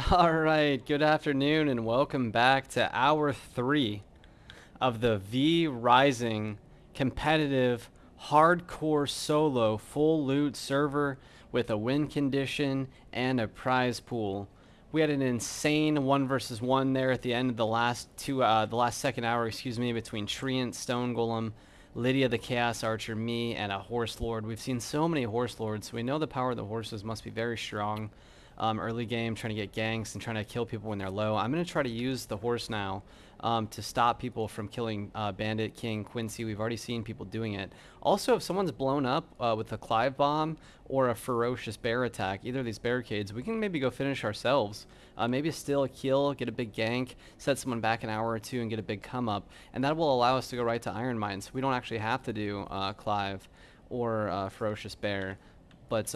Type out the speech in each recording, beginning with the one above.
All right, good afternoon and welcome back to hour 3 of the V Rising competitive hardcore solo full loot server with a win condition and a prize pool. We had an insane 1 versus 1 there at the end of the last second hour, between Treant, Stone Golem, Lydia the Chaos Archer, me, and a Horse Lord. We've seen so many Horse Lords, so we know the power of the horses must be very strong. Early game, trying to get ganks and trying to kill people when they're low. I'm going to try to use the horse now to stop people from killing Bandit, King, Quincy. We've already seen people doing it. Also, if someone's blown up with a Clive bomb or a ferocious bear attack, either of these barricades, we can maybe go finish ourselves. Maybe steal a kill, get a big gank, set someone back an hour or two and get a big come up. And that will allow us to go right to Iron Mine, so we don't actually have to do Clive or ferocious bear. But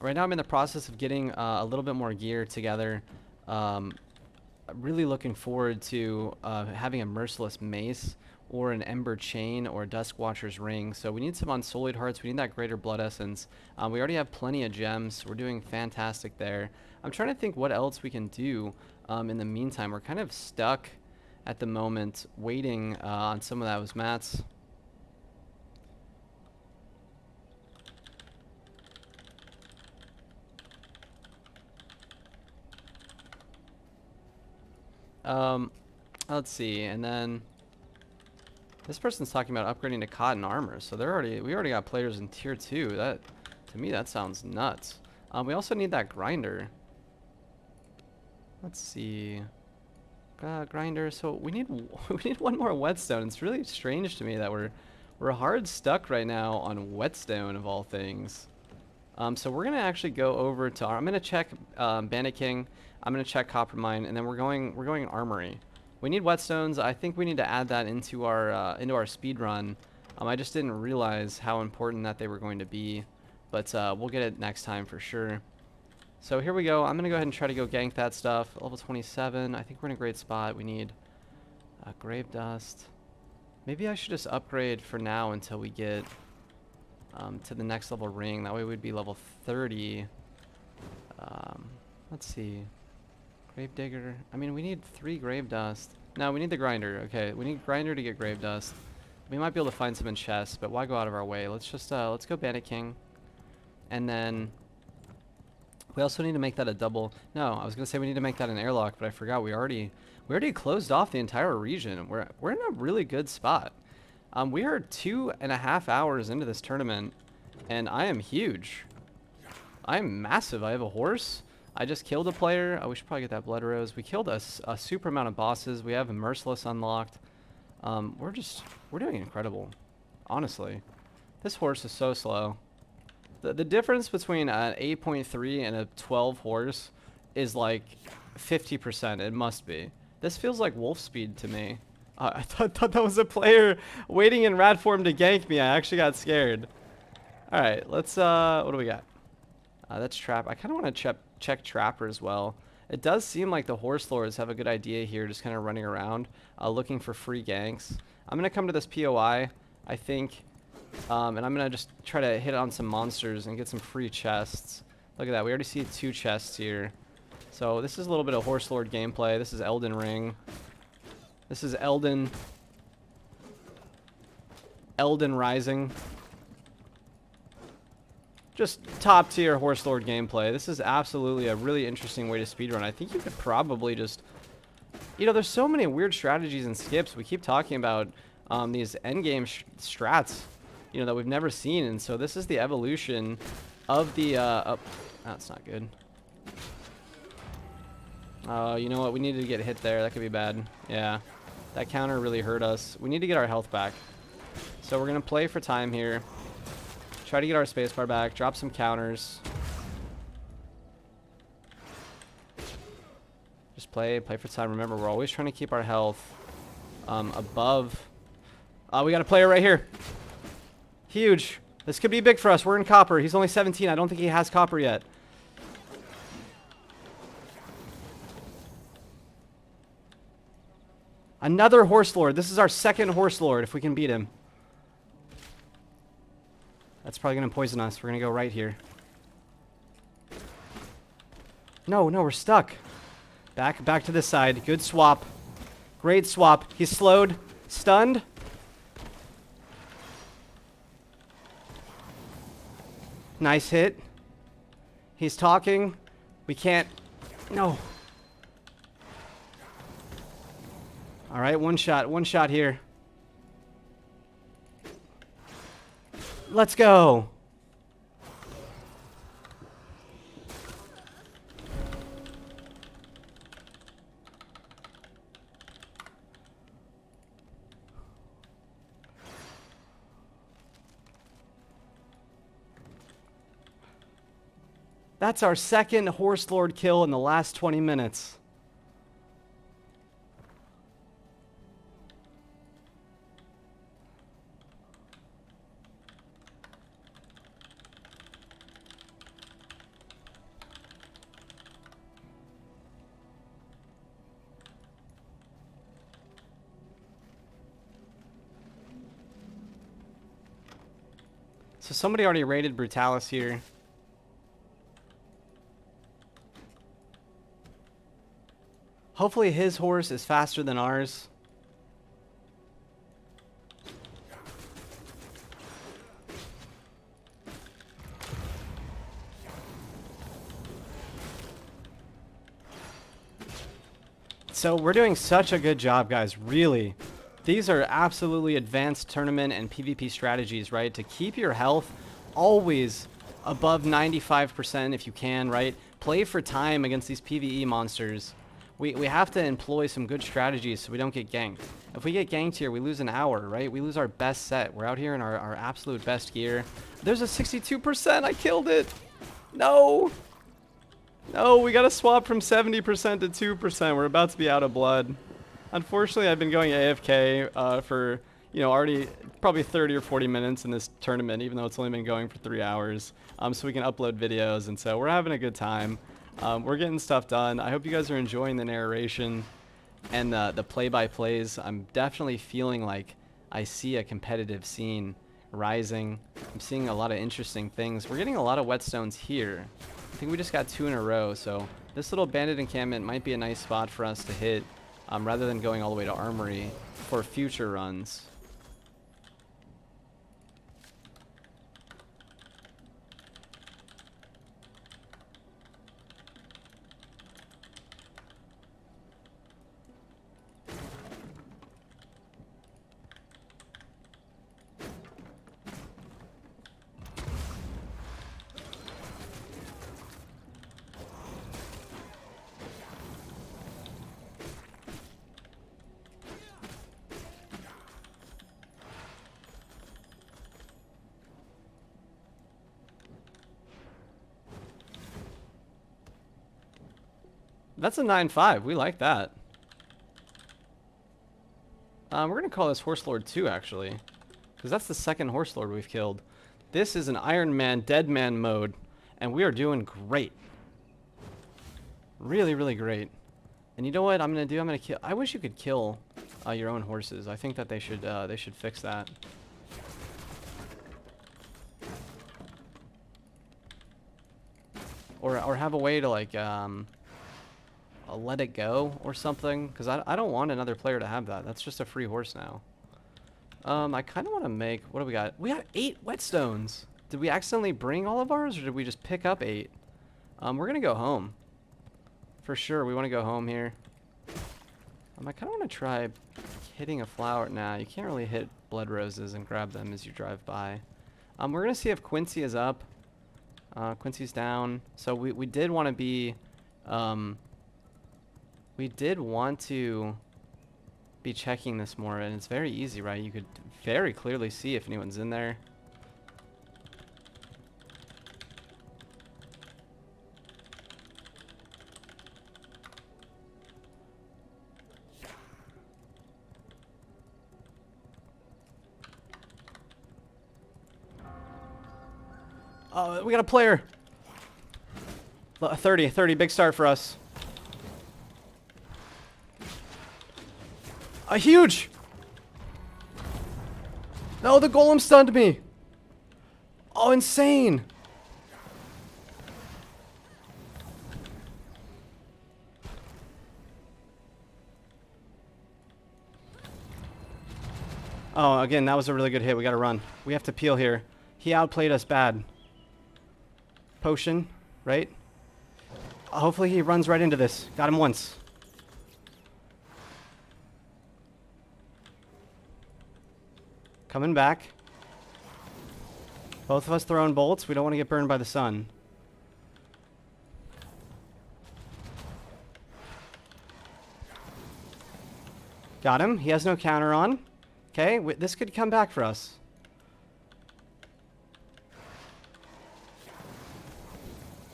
right now I'm in the process of getting a little bit more gear together. Really looking forward to having a Merciless mace or an Ember chain or a Dusk Watcher's ring. So we need some Unsullied hearts. We need that greater blood essence. We already have plenty of gems. So we're doing fantastic there. I'm trying to think what else we can do in the meantime. We're kind of stuck at the moment waiting on some of those mats. Let's see, and then this person's talking about upgrading to cotton armor, so we already got players in tier 2. That, to me, that sounds nuts. We also need that grinder. Let's see, grinder. So we need one more whetstone. It's really strange to me that we're hard stuck right now on whetstone of all things. So we're gonna actually go over to I'm gonna check Bandit King. I'm gonna check Copper Mine, and then we're going Armory. We need whetstones. I think we need to add that into our speed run. I just didn't realize how important that they were going to be, but we'll get it next time for sure. So here we go. I'm gonna go ahead and try to go gank that stuff. Level 27. I think we're in a great spot. We need grave dust. Maybe I should just upgrade for now until we get to the next level ring. That way we'd be level 30. Let's see. Grave digger. I mean, we need 3 grave dust. No, we need the grinder. Okay, we need grinder to get grave dust. We might be able to find some in chests, but why go out of our way? Let's just let's go Bandit King, and then we also need to make that a double. No, I was gonna say we need to make that an airlock, but I forgot we already closed off the entire region. We're in a really good spot. We are 2.5 hours into this tournament, and I am huge. I'm massive. I have a horse. I just killed a player. We should probably get that blood rose. We killed a super amount of bosses. We have a Merciless unlocked. We're doing incredible, honestly. This horse is so slow. The difference between an 8.3 and a 12 horse is like 50%. It must be. This feels like wolf speed to me. I thought that was a player waiting in rat form to gank me. I actually got scared. All right, let's what do we got? That's trap. I kind of want to check trapper as well. It does seem like the horse lords have a good idea here, just kind of running around looking for free ganks. I'm gonna come to this POI, I think, and I'm gonna just try to hit on some monsters and get some free chests. Look at that. We already see 2 chests here. So this is a little bit of horse lord gameplay. This is Elden Ring. This is Elden Rising. Just top tier horse lord gameplay. This is absolutely a really interesting way to speedrun. I think you could probably just, there's so many weird strategies and skips. We keep talking about these endgame strats, that we've never seen. And so this is the evolution of the, oh, that's not good. You know what? We needed to get hit there. That could be bad. Yeah. That counter really hurt us. We need to get our health back. So we're going to play for time here. Try to get our spacebar back. Drop some counters. Just play for time. Remember, we're always trying to keep our health above. We got a player right here. Huge. This could be big for us. We're in copper. He's only 17. I don't think he has copper yet. Another horse lord. This is our second horse lord if we can beat him. That's probably going to poison us. We're going to go right here. No, no, we're stuck. Back to this side. Good swap. Great swap. He's slowed. Stunned. Nice hit. He's talking. We can't. No. All right, one shot here. Let's go. That's our second Horse Lord kill in the last 20 minutes. So somebody already raided Brutalis here. Hopefully his horse is faster than ours. So we're doing such a good job, guys, really. These are absolutely advanced tournament and PvP strategies, right? To keep your health always above 95% if you can, right? Play for time against these PvE monsters. We have to employ some good strategies so we don't get ganked. If we get ganked here, we lose an hour, right? We lose our best set. We're out here in our absolute best gear. There's a 62%. I killed it. No. No, we got to swap from 70% to 2%. We're about to be out of blood. Unfortunately, I've been going AFK for, already probably 30 or 40 minutes in this tournament, even though it's only been going for 3 hours. So we can upload videos, and so we're having a good time. We're getting stuff done. I hope you guys are enjoying the narration and the play-by-plays. I'm definitely feeling like I see a competitive scene rising. I'm seeing a lot of interesting things. We're getting a lot of whetstones here. I think we just got 2 in a row, so this little bandit encampment might be a nice spot for us to hit rather than going all the way to armory for future runs. That's a 9-5. We like that. We're going to call this Horse Lord 2, actually. Because that's the second Horse Lord we've killed. This is an Iron Man, Dead Man mode. And we are doing great. Really, really great. And you know what I'm going to do? I'm going to kill... I wish you could kill your own horses. I think that they should fix that. Or have a way to, like... let it go or something, because I don't want another player to have that. That's just a free horse now. I kind of want to make... What do we got? We got 8 whetstones. Did we accidentally bring all of ours, or did we just pick up 8? We're going to go home. For sure, we want to go home here. I kind of want to try hitting a flower. Nah, you can't really hit blood roses and grab them as you drive by. We're going to see if Quincy is up. Quincy's down. So we did want to be... we did want to be checking this more, and it's very easy, right? You could very clearly see if anyone's in there. We got a player. 30, big start for us. A huge! No, the golem stunned me. Oh, insane. Oh, again, that was a really good hit. We gotta run. We have to peel here. He outplayed us bad. Potion, right? Hopefully he runs right into this. Got him once. Coming back. Both of us throwing bolts. We don't want to get burned by the sun. Got him. He has no counter on. Okay, this could come back for us.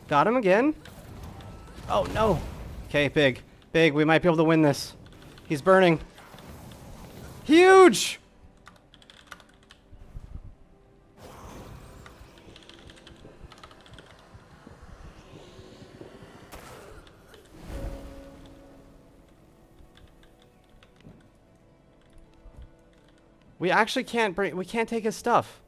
Got him again. Oh, no. Okay, big. Big. We might be able to win this. He's burning. Huge! We actually can't bring. We can't take his stuff.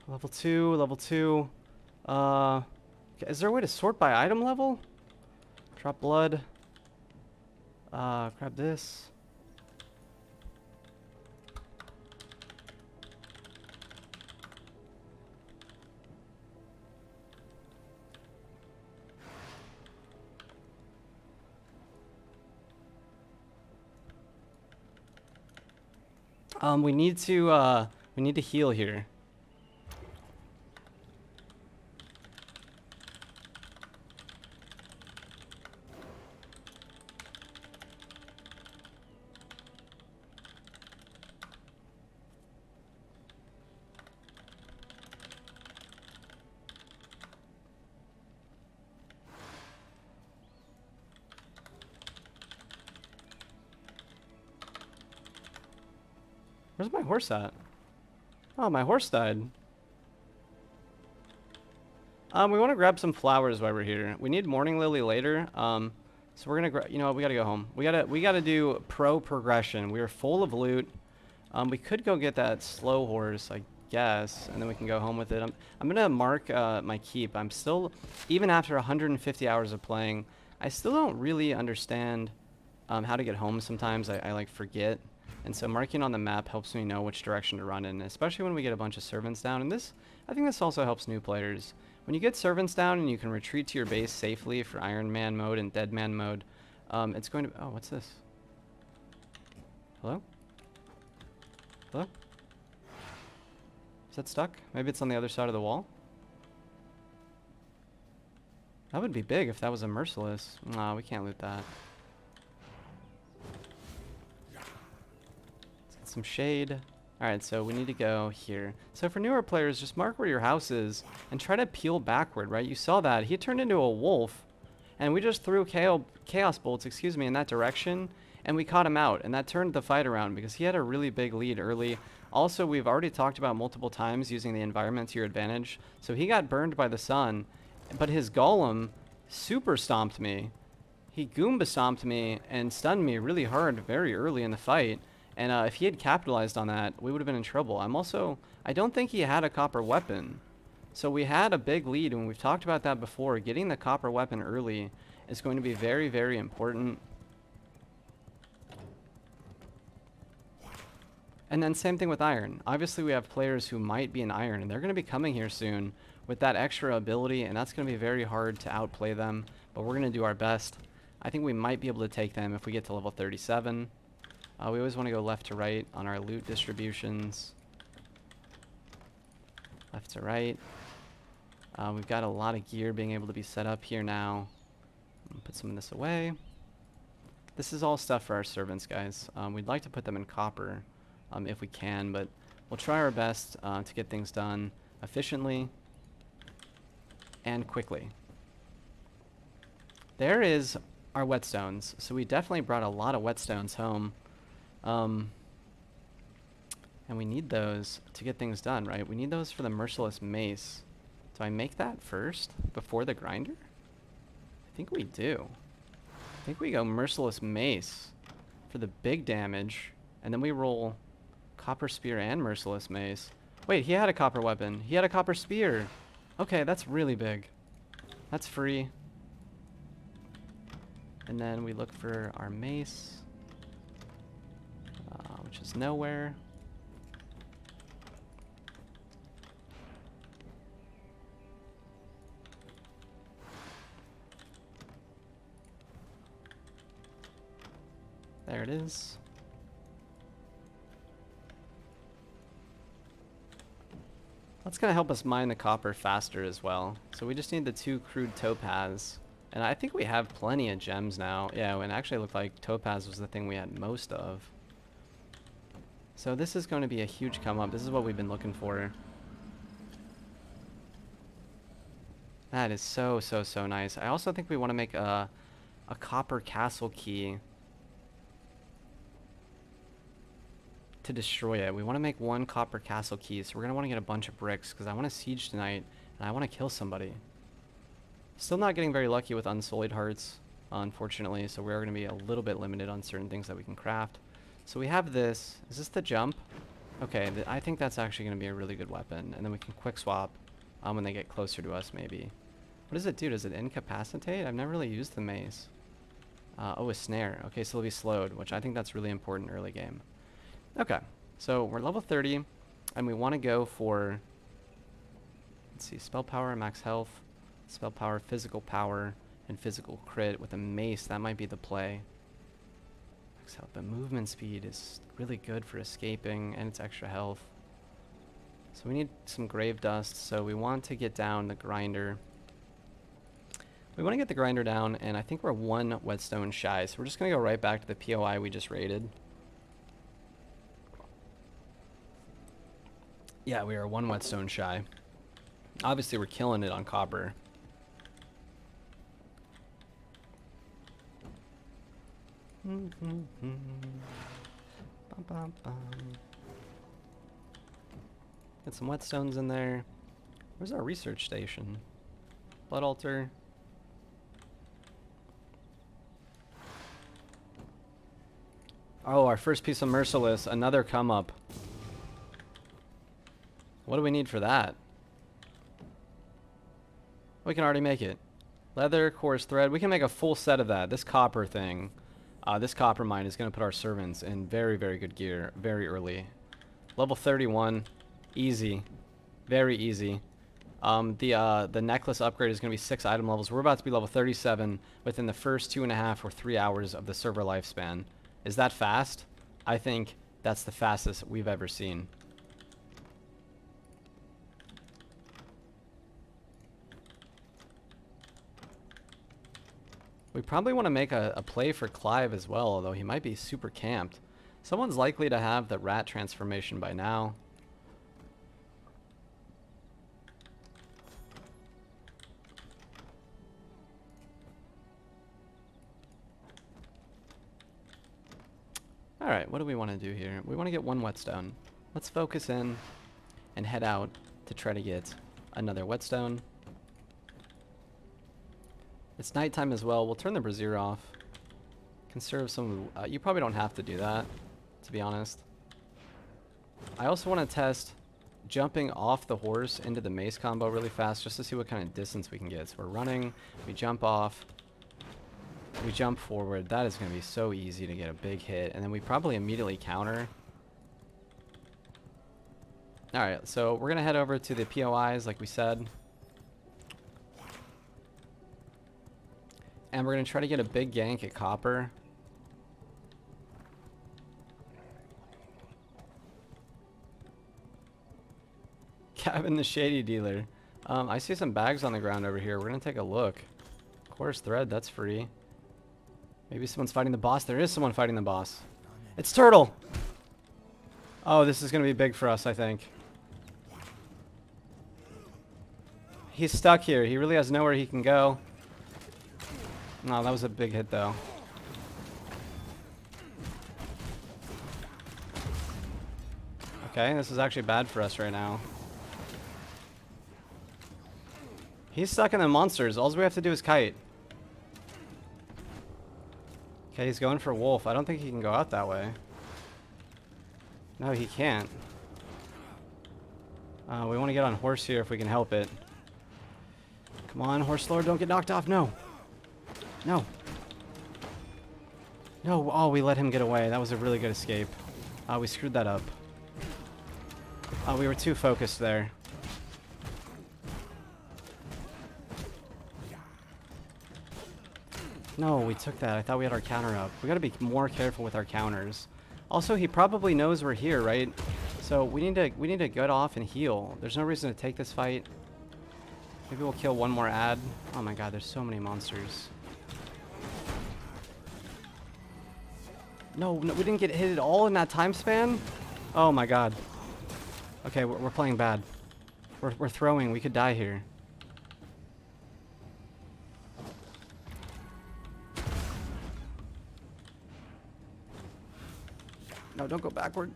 Level 2, level 2. Is there a way to sort by item level? Drop blood. Grab this. We need to heal here. Where's my horse at? Oh, my horse died. We want to grab some flowers while we're here. We need morning lily later. So we're gonna you know what, we gotta go home. We gotta do pro progression. We are full of loot. We could go get that slow horse, I guess, and then we can go home with it. I'm gonna mark my keep. I'm still, even after 150 hours of playing, I still don't really understand how to get home sometimes. I like forget. And so marking on the map helps me know which direction to run in, especially when we get a bunch of servants down. And I think this also helps new players. When you get servants down and you can retreat to your base safely for Iron Man mode and Dead Man mode, it's going to... Oh, what's this? Hello? Hello? Is that stuck? Maybe it's on the other side of the wall? That would be big if that was a Merciless. Nah, we can't loot that. Some shade. Alright, so we need to go here. So for newer players, just mark where your house is and try to peel backward, right? You saw that. He turned into a wolf, and we just threw chaos bolts, in that direction, and we caught him out, and that turned the fight around because he had a really big lead early. Also, we've already talked about multiple times using the environment to your advantage. So he got burned by the sun, but his golem super stomped me. He Goomba stomped me and stunned me really hard very early in the fight. And if he had capitalized on that, we would have been in trouble. I don't think he had a copper weapon. So we had a big lead, and we've talked about that before. Getting the copper weapon early is going to be very, very important. And then same thing with iron. Obviously, we have players who might be in iron, and they're going to be coming here soon with that extra ability, and that's going to be very hard to outplay them. But we're going to do our best. I think we might be able to take them if we get to level 37. We always want to go left to right on our loot distributions. Left to right. We've got a lot of gear being able to be set up here now. Put some of this away. This is all stuff for our servants, guys. We'd like to put them in copper if we can, but we'll try our best to get things done efficiently and quickly. There is our whetstones. So we definitely brought a lot of whetstones home. And we need those to get things done, right? We need those for the Merciless mace. Do I make that first before the grinder? I think we do. I think we go Merciless mace for the big damage, and then we roll copper spear and Merciless mace. Wait, he had a copper weapon. He had a copper spear. Okay, that's really big. That's free. And then we look for our mace. which is nowhere. There it is. That's going to help us mine the copper faster as well. So we just need the 2 crude topaz. And I think we have plenty of gems now. Yeah, and actually it looked like topaz was the thing we had most of. So this is going to be a huge come up. This is what we've been looking for. That is so, so, so nice. I also think we want to make a copper castle key to destroy it. We want to make 1 copper castle key, so we're going to want to get a bunch of bricks because I want to siege tonight and I want to kill somebody. Still not getting very lucky with unsullied hearts, unfortunately, so we're going to be a little bit limited on certain things that we can craft. So we have this. Is this the jump? Okay, I think that's actually going to be a really good weapon, and then we can quick swap when they get closer to us, maybe. What does it do? Does it incapacitate? I've never really used the mace. Oh, a snare. Okay, so it'll be slowed, which I think that's really important early game. Okay, so we're level 30, and we want to go for, let's see, spell power, max health, spell power, physical power, and physical crit with a mace. That might be the play. Max health, but movement speed is really good for escaping, and it's extra health. So we need some grave dust, so we want to get down the grinder. We want to get the grinder down, and I think we're 1 whetstone shy, so we're just going to go right back to the POI we just raided. Yeah, we are 1 whetstone shy. Obviously, we're killing it on copper. Get some whetstones in there. Where's our research station? Blood altar. Oh, our first piece of Merciless. Another come up. What do we need for that? We can already make it. Leather, coarse thread. We can make a full set of that. This copper thing, this copper mine is going to put our servants in very, very good gear very early. Level 31. Easy. Very easy. The necklace upgrade is going to be 6 item levels. We're about to be level 37 within the first 2.5 or 3 hours of the server lifespan. Is that fast? I think that's the fastest we've ever seen. We probably want to make a play for Clive as well, although he might be super camped. Someone's likely to have the rat transformation by now. Alright, what do we want to do here? We want to get 1 whetstone. Let's focus in and head out to try to get another whetstone. It's nighttime as well. We'll turn the brazier off. Conserve some... you probably don't have to do that, to be honest. I also want to test jumping off the horse into the mace combo really fast just to see what kind of distance we can get. So we're running, we jump off, we jump forward. That is going to be so easy to get a big hit. And then we probably immediately counter. Alright, so we're going to head over to the POIs like we said. And we're going to try to get a big gank at copper. Cabin the Shady Dealer. I see some bags on the ground over here. We're going to take a look. Coarse thread, that's free. Maybe someone's fighting the boss. There is someone fighting the boss. It's Turtle! Oh, this is going to be big for us, I think. He's stuck here. He really has nowhere he can go. No, that was a big hit, though. Okay, this is actually bad for us right now. He's stuck in the monsters. All we have to do is kite. Okay, he's going for wolf. I don't think he can go out that way. No, he can't. We want to get on horse here if we can help it. Come on, horse lord, don't get knocked off. No. No. No. Oh, we let him get away. That was a really good escape. We screwed that up. We were too focused there. No, we took that. I thought we had our counter up. We gotta be more careful with our counters. Also, he probably knows we're here, right? So we need to get off and heal. There's no reason to take this fight. Maybe we'll kill one more ad. Oh my god, there's so many monsters. No, we didn't get hit at all in that time span? Oh my god. Okay, we're playing bad. We're throwing. We could die here. No, don't go backward.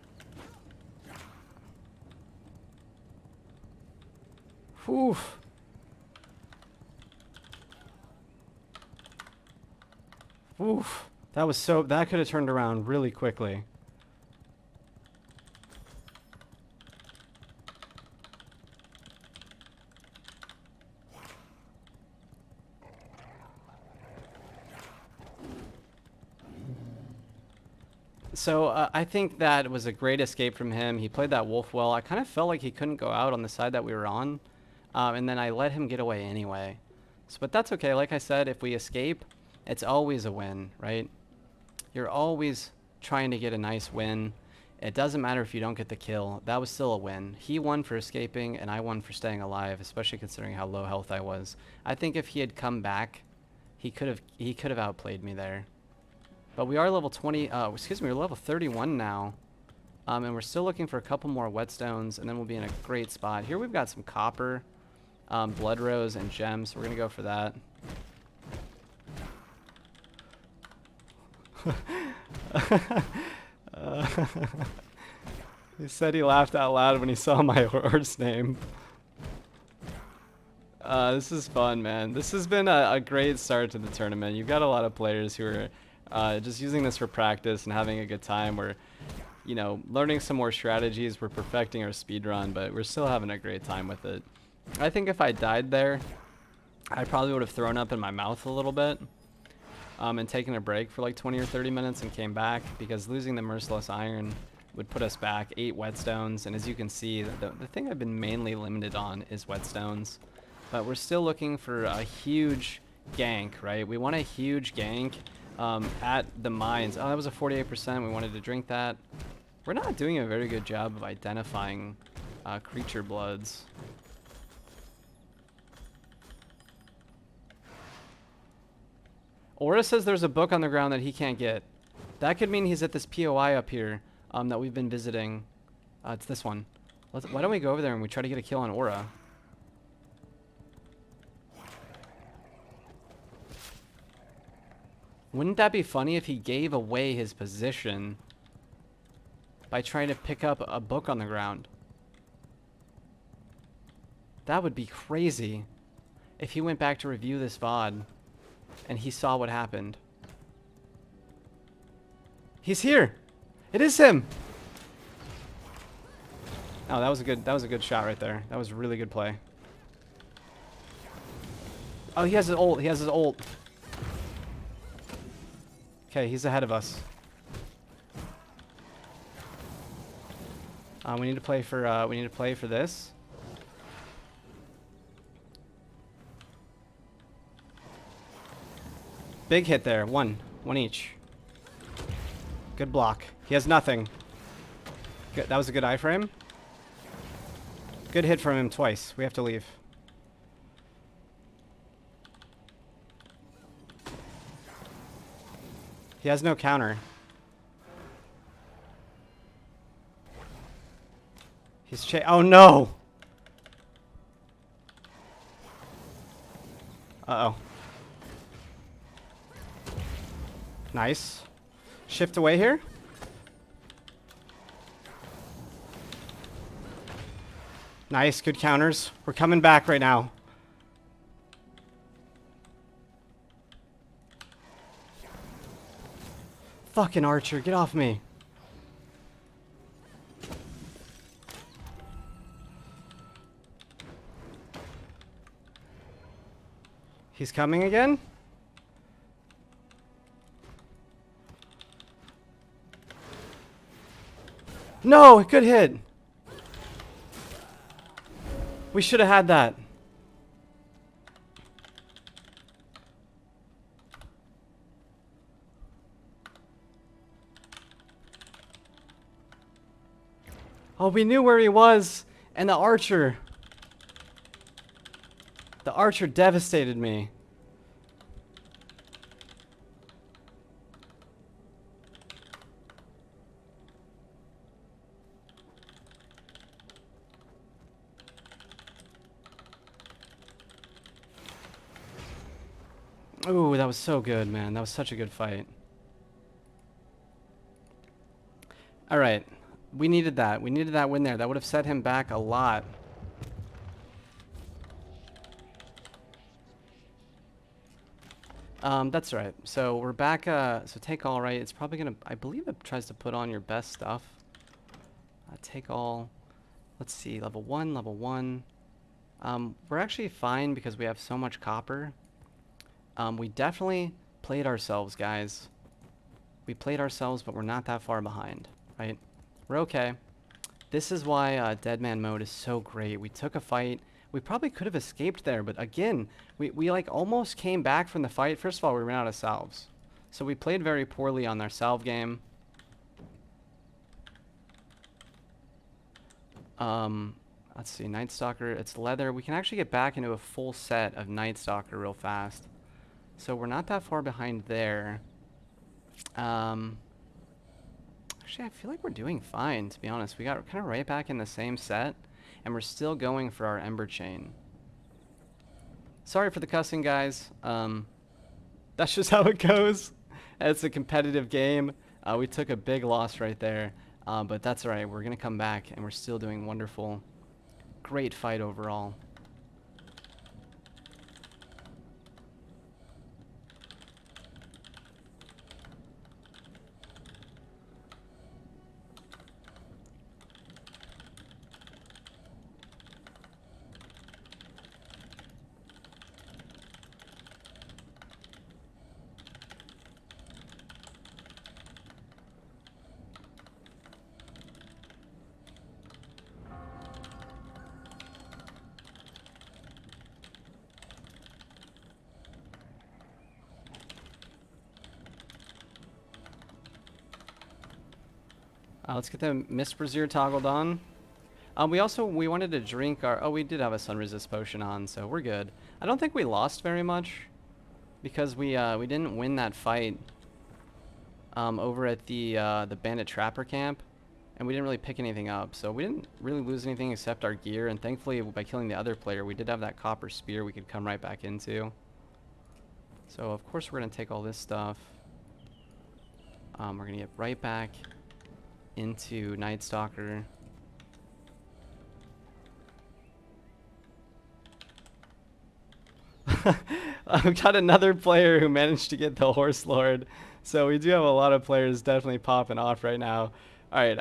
Oof. Oof. That could have turned around really quickly. So I think that was a great escape from him. He played that wolf well. I kind of felt like he couldn't go out on the side that we were on. And then I let him get away anyway. So, but that's okay. Like I said, if we escape, it's always a win, right? You're always trying to get a nice win. It doesn't matter if you don't get the kill. That was still a win. He won for escaping, and I won for staying alive, especially considering how low health I was. I think if he had come back, he could have outplayed me there. But we are level 20, excuse me, we're level 31 now. And we're still looking for a couple more whetstones, and then we'll be in a great spot. Here we've got some copper, blood rose, and gems, so we're going to go for that. He said he laughed out loud when he saw my horse name. This is fun, man. This has been a great start to the tournament. You've got a lot of players who are just using this for practice and having a good time. We're, you know, learning some more strategies. We're perfecting our speed run, but we're still having a great time with it. I think if I died there, I probably would have thrown up in my mouth a little bit and taken a break for like 20 or 30 minutes and came back, because losing the Merciless Iron would put us back 8 whetstones. And as you can see, the thing I've been mainly limited on is whetstones. But we're still looking for a huge gank, right? We want a huge gank at the mines. Oh, that was a 48%. We wanted to drink that. We're not doing a very good job of identifying creature bloods. Aura says there's a book on the ground that he can't get. That could mean he's at this POI up here that we've been visiting. It's this one. Why don't we go over there and we try to get a kill on Aura? Wouldn't that be funny if he gave away his position by trying to pick up a book on the ground? That would be crazy if he went back to review this VOD and he saw what happened. He's here. It is him. Oh, that was a good shot right there. That was a really good play. Oh, he has his ult. He has his ult. Okay, he's ahead of us. We need to play for this. Big hit there. One each. Good block. He has nothing. Good. That was a good iframe. Good hit from him twice. We have to leave. He has no counter. He's oh no! Uh-oh. Nice. Shift away here. Nice, good counters. We're coming back right now. Fucking archer, get off me. He's coming again? No, good hit. We should have had that. Oh, we knew where he was. And the archer. The archer devastated me. Ooh, that was so good, man. That was such a good fight. All right. We needed that. We needed that win there. That would have set him back a lot. That's right. So we're back. So take all, right? It's probably going to, I believe it tries to put on your best stuff. Take all. Let's see. Level 1, level 1. We're actually fine because we have so much copper. We definitely played ourselves, guys. We played ourselves, but we're not that far behind, right? We're okay. This is why Dead Man mode is so great. We took a fight. We probably could have escaped there, but again, we like almost came back from the fight. First of all, we ran out of salves. So we played very poorly on their salve game. Let's see, Nightstalker, it's leather. We can actually get back into a full set of Nightstalker real fast. So we're not that far behind there. Actually, I feel like we're doing fine, to be honest. We got kind of right back in the same set, and we're still going for our Ember Chain. Sorry for the cussing, guys. That's just how it goes. It's a competitive game. We took a big loss right there, but that's all right. We're going to come back, and we're still doing wonderful. Great fight overall. Let's get the Mist Brazier toggled on. We wanted to drink our... Oh, we did have a Sun Resist potion on, so we're good. I don't think we lost very much because we didn't win that fight over at the Bandit Trapper camp, and we didn't really pick anything up, so we didn't really lose anything except our gear, and thankfully by killing the other player, we did have that copper spear we could come right back into. So of course we're going to take all this stuff. We're going to get right back into Nightstalker. I've got another player who managed to get the Horse Lord. So we do have a lot of players definitely popping off right now. Alright,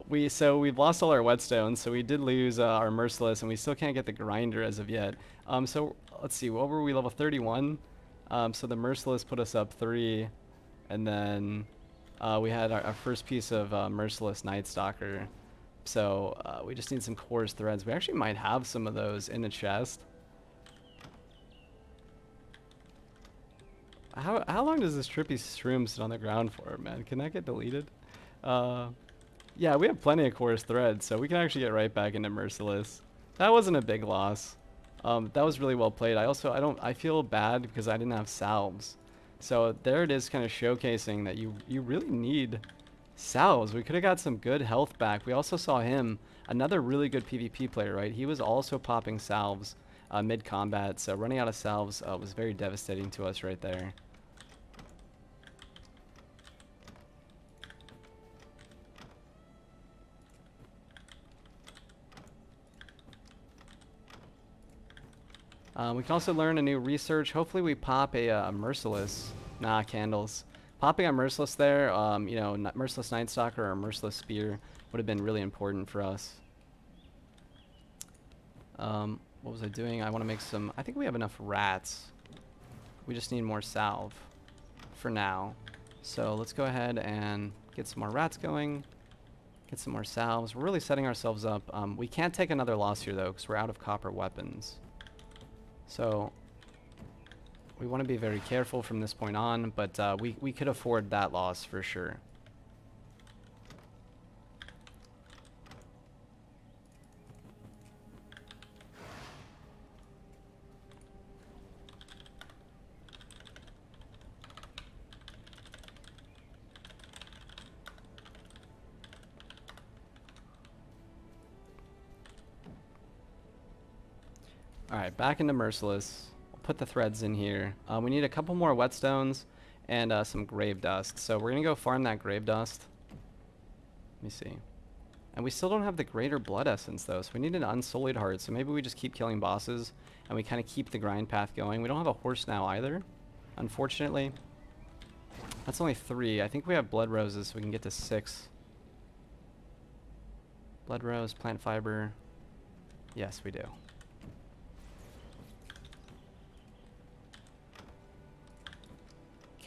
we've lost all our whetstones, so we did lose our Merciless, and we still can't get the grinder as of yet. So let's see, what were we, level 31? So the Merciless put us up 3, and then we had our first piece of Merciless Nightstalker. So we just need some coarse threads. We actually might have some of those in the chest. How long does this trippy shroom sit on the ground for, man? Can that get deleted? Yeah, we have plenty of coarse threads, so we can actually get right back into Merciless. That wasn't a big loss. That was really well played. I feel bad because I didn't have salves. So there it is, kind of showcasing that you really need salves. We could have got some good health back. We also saw him, another really good PvP player, right? He was also popping salves mid-combat, so running out of salves was very devastating to us right there. We can also learn a new research. Hopefully we pop a Merciless. Nah, candles. Popping a Merciless there, Merciless Nightstalker or Merciless Spear would have been really important for us. What was I doing? I want to make some... I think we have enough rats. We just need more salve for now. So let's go ahead and get some more rats going. Get some more salves. We're really setting ourselves up. We can't take another loss here, though, because we're out of copper weapons. So we want to be very careful from this point on, but we could afford that loss for sure. Alright, back into Merciless. We'll put the threads in here. We need a couple more whetstones and some grave dust. So we're going to go farm that grave dust. Let me see. And we still don't have the greater blood essence, though, so we need an unsullied heart. So maybe we just keep killing bosses and we kind of keep the grind path going. We don't have a horse now either, unfortunately. That's only 3. I think we have blood roses, so we can get to 6. Blood rose, plant fiber. Yes, we do.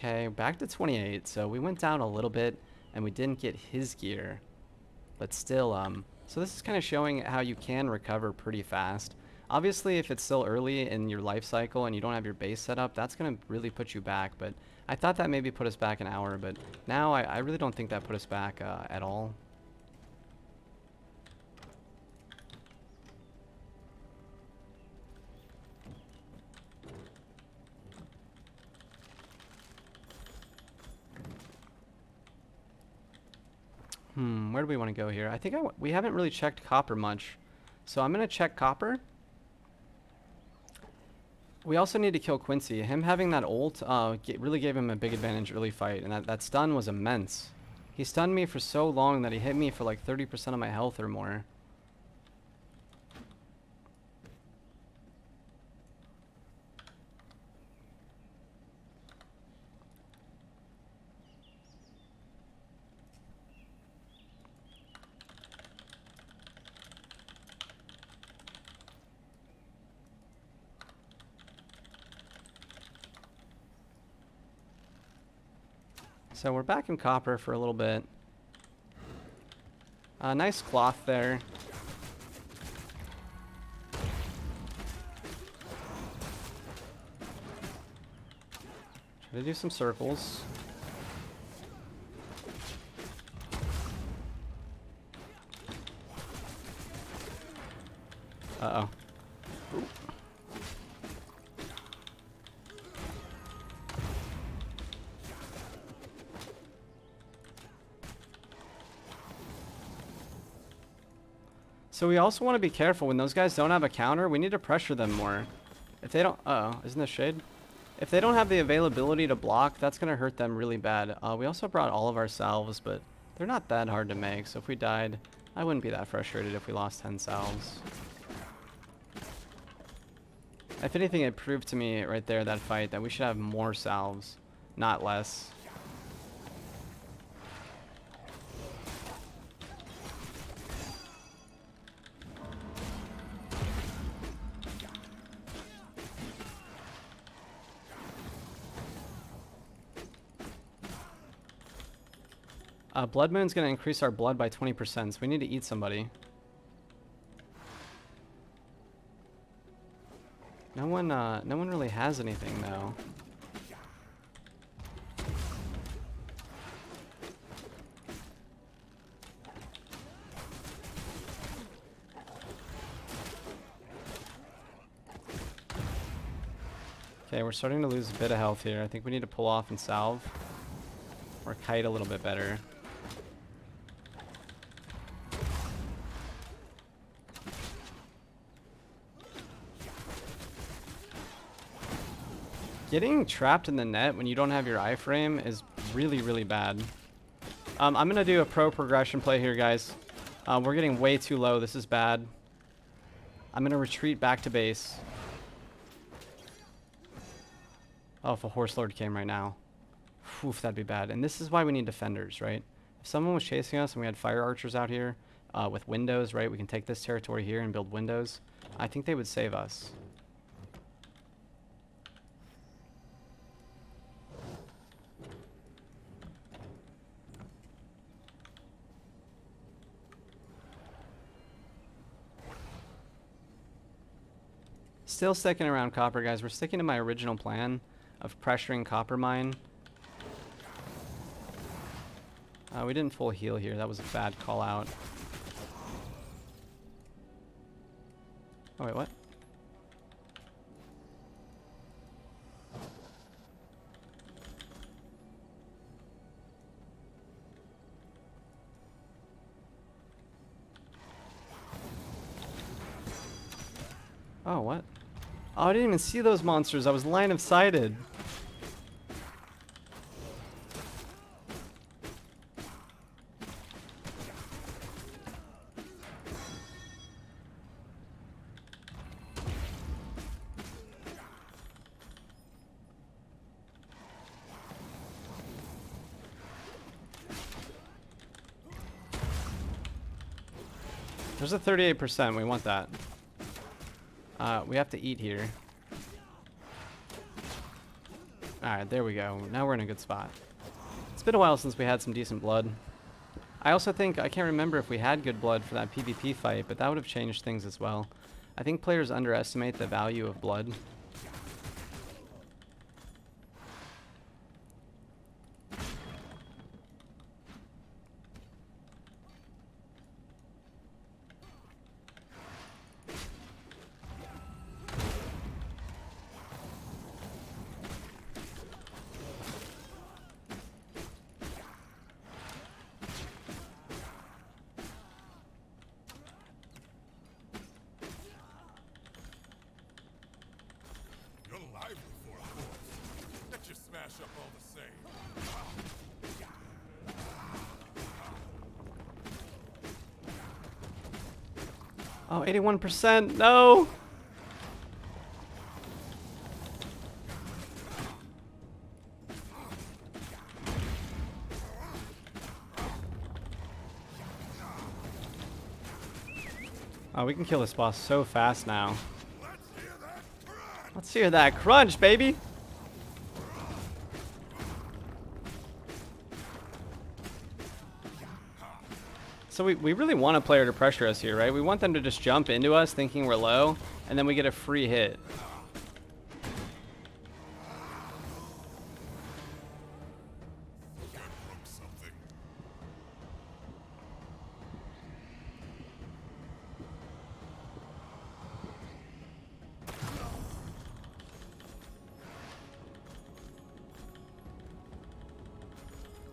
Okay, back to 28. So we went down a little bit and we didn't get his gear. But still, so this is kind of showing how you can recover pretty fast. Obviously, if it's still early in your life cycle and you don't have your base set up, that's going to really put you back. But I thought that maybe put us back an hour, but now I really don't think that put us back at all. Where do we want to go here? I think we haven't really checked copper much. So I'm going to check copper. We also need to kill Quincy. Him having that ult really gave him a big advantage early fight. And that stun was immense. He stunned me for so long that he hit me for like 30% of my health or more. So we're back in copper for a little bit. Nice cloth there. Try to do some circles. Uh-oh. So we also want to be careful when those guys don't have a counter. We need to pressure them more. If they don't, isn't this shade? If they don't have the availability to block, that's going to hurt them really bad. We also brought all of our salves, but they're not that hard to make. So if we died, I wouldn't be that frustrated if we lost 10 salves. If anything, it proved to me right there, that fight, that we should have more salves, not less. Blood Moon's going to increase our blood by 20%, so we need to eat somebody. No one really has anything, though. Okay, we're starting to lose a bit of health here. I think we need to pull off and salve. Or kite a little bit better. Getting trapped in the net when you don't have your iframe is really, really bad. I'm going to do a pro progression play here, guys. We're getting way too low. This is bad. I'm going to retreat back to base. Oh, if a horse lord came right now. Oof, that'd be bad. And this is why we need defenders, right? If someone was chasing us and we had fire archers out here with windows, right? We can take this territory here and build windows. I think they would save us. Still sticking around copper, guys. We're sticking to my original plan of pressuring copper mine. We didn't full heal here. That was a bad call out. Oh, wait, what? Oh, what? Oh, I didn't even see those monsters. I was line of sighted. There's a 38%. We want that. We have to eat here. Alright, there we go. Now we're in a good spot. It's been a while since we had some decent blood. I also think, I can't remember if we had good blood for that PvP fight, but that would have changed things as well. I think players underestimate the value of blood. Oh, 81%. No! Oh, we can kill this boss so fast now. Let's hear that crunch, baby! So we really want a player to pressure us here, right? We want them to just jump into us thinking we're low, and then we get a free hit.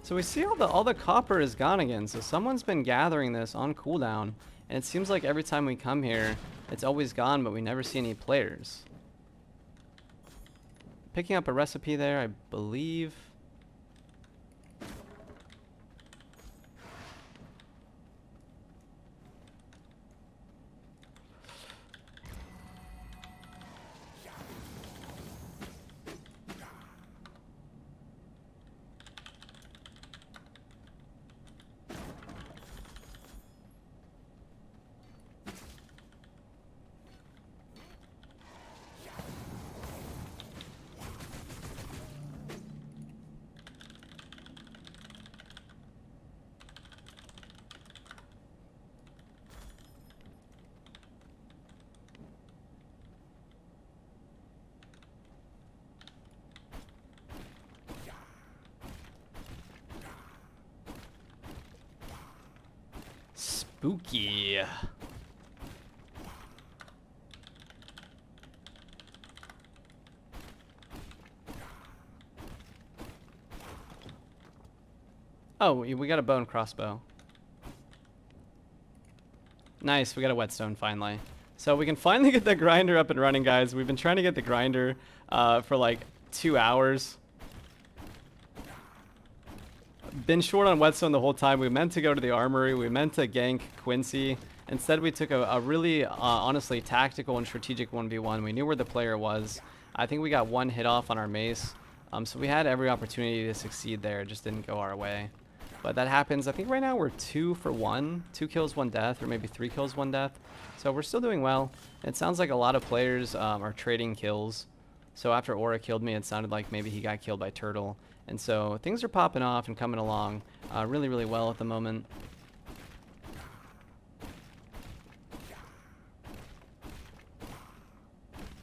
So we see all the copper is gone again. So someone's been gathering this on cooldown, and it seems like every time we come here, it's always gone, but we never see any players. Picking up a recipe there, I believe. Spooky. Oh, we got a bow and crossbow. Nice, we got a whetstone finally. So we can finally get the grinder up and running, guys. We've been trying to get the grinder for like 2 hours. Been short on whetstone the whole time. We meant to go to the armory. We meant to gank Quincy. Instead, we took a really, honestly, tactical and strategic 1v1. We knew where the player was. I think we got one hit off on our mace. So we had every opportunity to succeed there. It just didn't go our way. But that happens. I think right now we're 2 for 1. 2 kills, 1 death, or maybe 3 kills, 1 death. So we're still doing well. It sounds like a lot of players are trading kills. So after Aura killed me, it sounded like maybe he got killed by Turtle. And so things are popping off and coming along really, really well at the moment.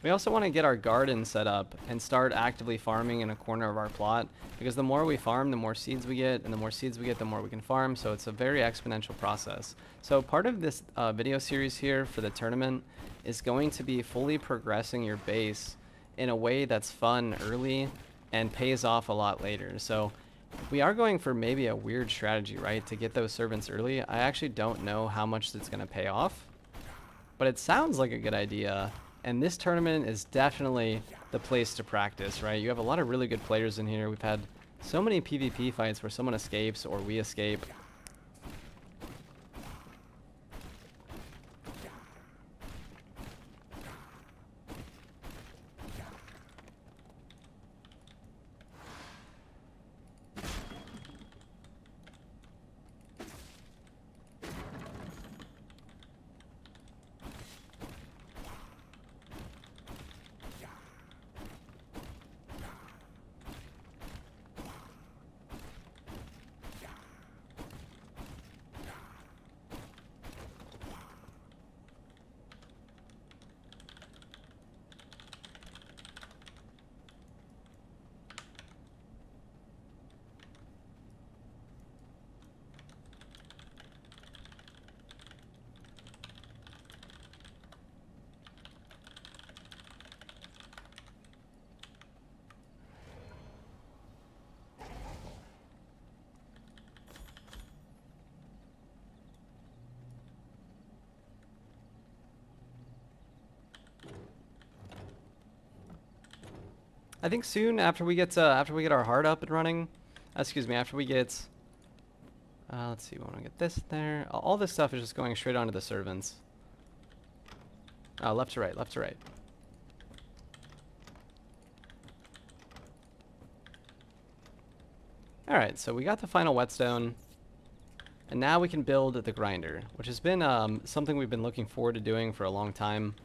We also want to get our garden set up and start actively farming in a corner of our plot, because the more we farm, the more seeds we get, and the more seeds we get, the more we can farm, so it's a very exponential process. So part of this video series here for the tournament is going to be fully progressing your base in a way that's fun early and pays off a lot later. So we are going for maybe a weird strategy, right, to get those servants early. I actually don't know how much it's going to pay off, but it sounds like a good idea. And this tournament is definitely the place to practice, right? You have a lot of really good players in here. We've had so many PvP fights where someone escapes or we escape. I think soon after we get our heart up and running, excuse me, after we get, let's see, we want to get this there. All this stuff is just going straight onto the servants. Left to right, left to right. All right, so we got the final whetstone, and now we can build the grinder, which has been something we've been looking forward to doing for a long time.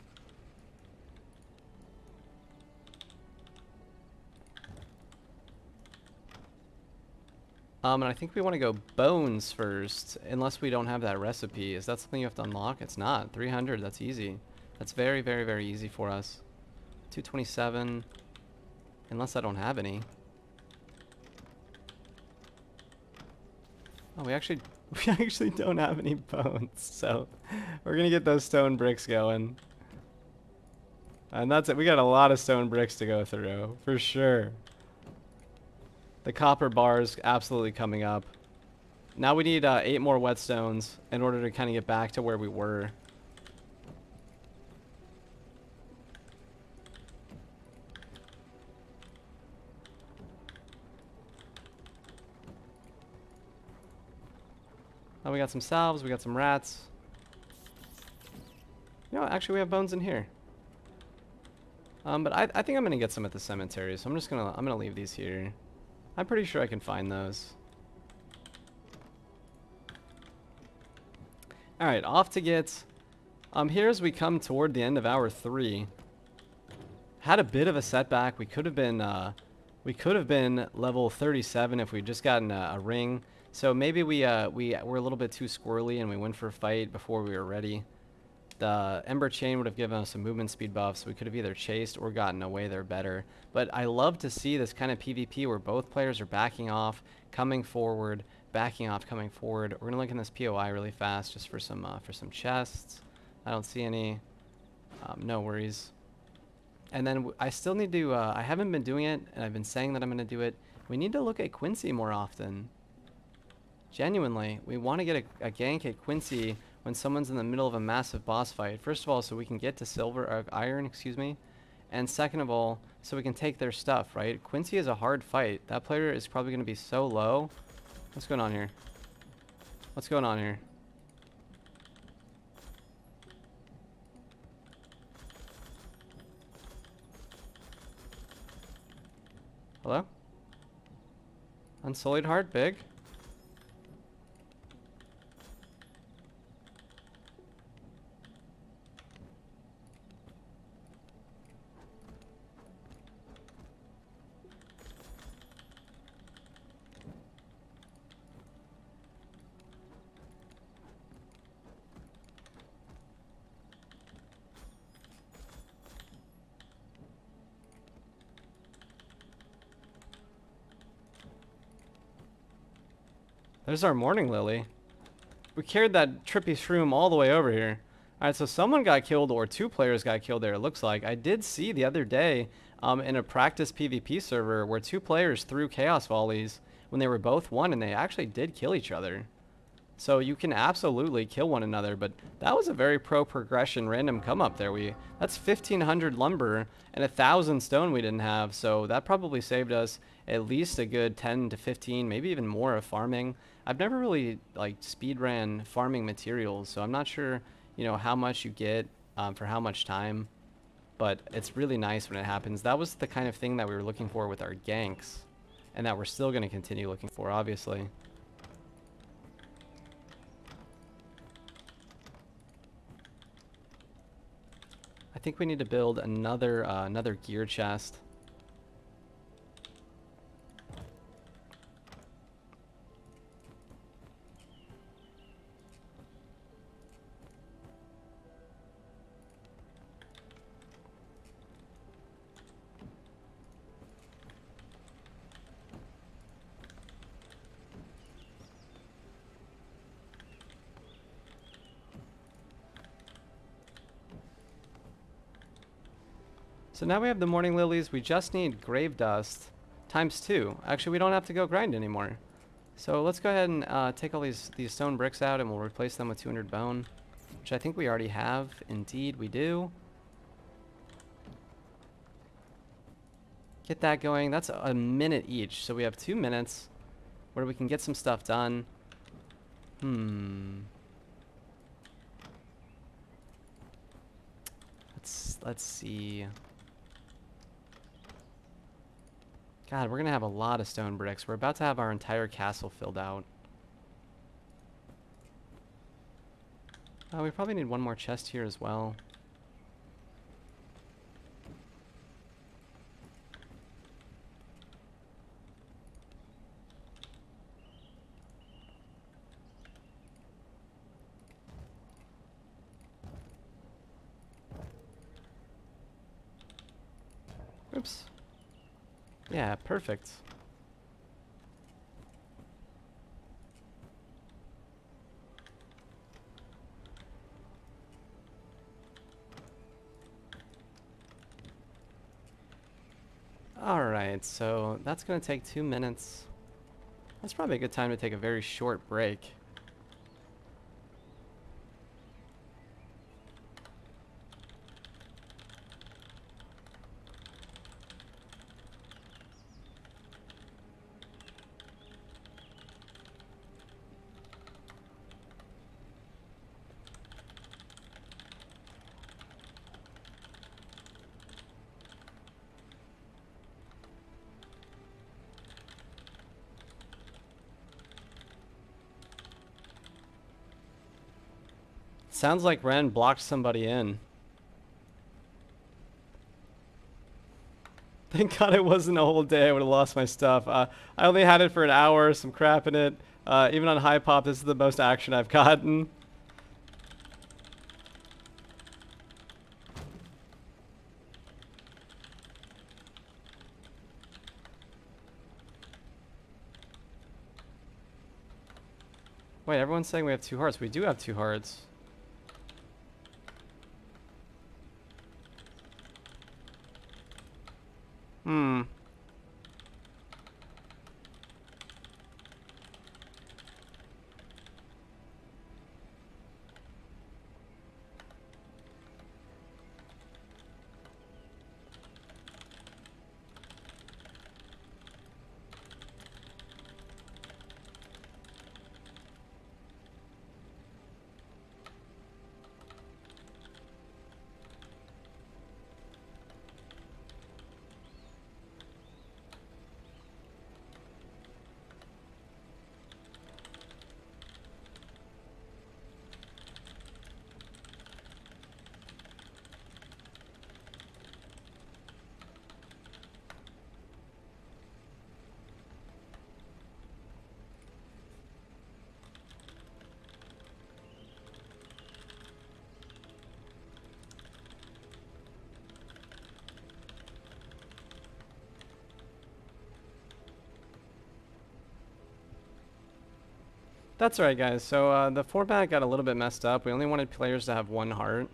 And I think we want to go bones first, unless we don't have that recipe. Is that something you have to unlock? It's not. 300, that's easy. That's very, very, very easy for us. 227, unless I don't have any. Oh, we actually don't have any bones, so we're gonna get those stone bricks going. And that's it. We got a lot of stone bricks to go through, for sure. The copper bar is absolutely coming up. Now we need 8 more whetstones in order to kind of get back to where we were. Oh, we got some salves, we got some rats. You know what, actually we have bones in here. But I think I'm gonna get some at the cemetery, so I'm gonna leave these here. I'm pretty sure I can find those. Alright, off to get... here as we come toward the end of hour 3. Had a bit of a setback. We could have been level 37 if we'd just gotten a ring. So maybe we were a little bit too squirrely and we went for a fight before we were ready. The Ember Chain would have given us some movement speed buffs. So we could have either chased or gotten away there better. But I love to see this kind of PvP where both players are backing off, coming forward, backing off, coming forward. We're gonna look in this POI really fast just for some chests. I don't see any. No worries. And then I still need to. I haven't been doing it, and I've been saying that I'm gonna do it. We need to look at Quincy more often. Genuinely, we want to get a gank at Quincy when someone's in the middle of a massive boss fight. First of all, so we can get to iron, excuse me. And second of all, so we can take their stuff, right? Quincy is a hard fight. That player is probably going to be so low. What's going on here? What's going on here? Hello? Unsullied Heart, big? There's our morning lily. We carried that trippy shroom all the way over here. Alright, so someone got killed, or 2 players got killed there, it looks like. I did see the other day in a practice PvP server where 2 players threw chaos volleys when they were both 1, and they actually did kill each other. So you can absolutely kill one another, but that was a very pro progression random come up there. That's 1,500 lumber and 1,000 stone we didn't have, so that probably saved us at least a good 10 to 15, maybe even more of farming. I've never really like speed ran farming materials, so I'm not sure, you know, how much you get for how much time, but it's really nice when it happens. That was the kind of thing that we were looking for with our ganks, and that we're still going to continue looking for, obviously. I think we need to build another gear chest. So now we have the morning lilies. We just need grave dust times 2. Actually, we don't have to go grind anymore. So let's go ahead and take all these stone bricks out, and we'll replace them with 200 bone, which I think we already have. Indeed, we do. Get that going. That's a minute each, so we have 2 minutes where we can get some stuff done. Let's see. God, we're gonna have a lot of stone bricks. We're about to have our entire castle filled out. We probably need one more chest here as well. Oops. Yeah, perfect. Alright, so that's going to take 2 minutes. That's probably a good time to take a very short break. Sounds like Ren blocked somebody in. Thank God it wasn't a whole day. I would have lost my stuff. I only had it for an hour, some crap in it. Even on high pop, this is the most action I've gotten. Wait, everyone's saying we have 2 hearts. We do have 2 hearts. That's right, guys. So the format got a little bit messed up. We only wanted players to have 1 heart.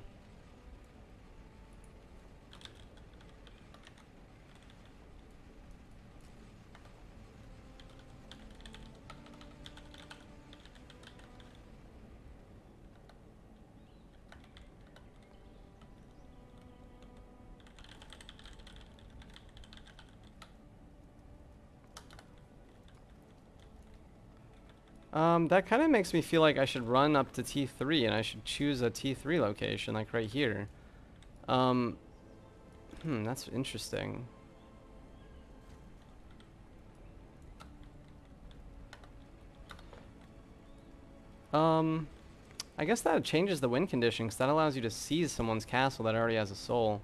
That kind of makes me feel like I should run up to T3 and I should choose a T3 location, like right here. That's interesting. I guess that changes the win condition, because that allows you to seize someone's castle that already has a soul.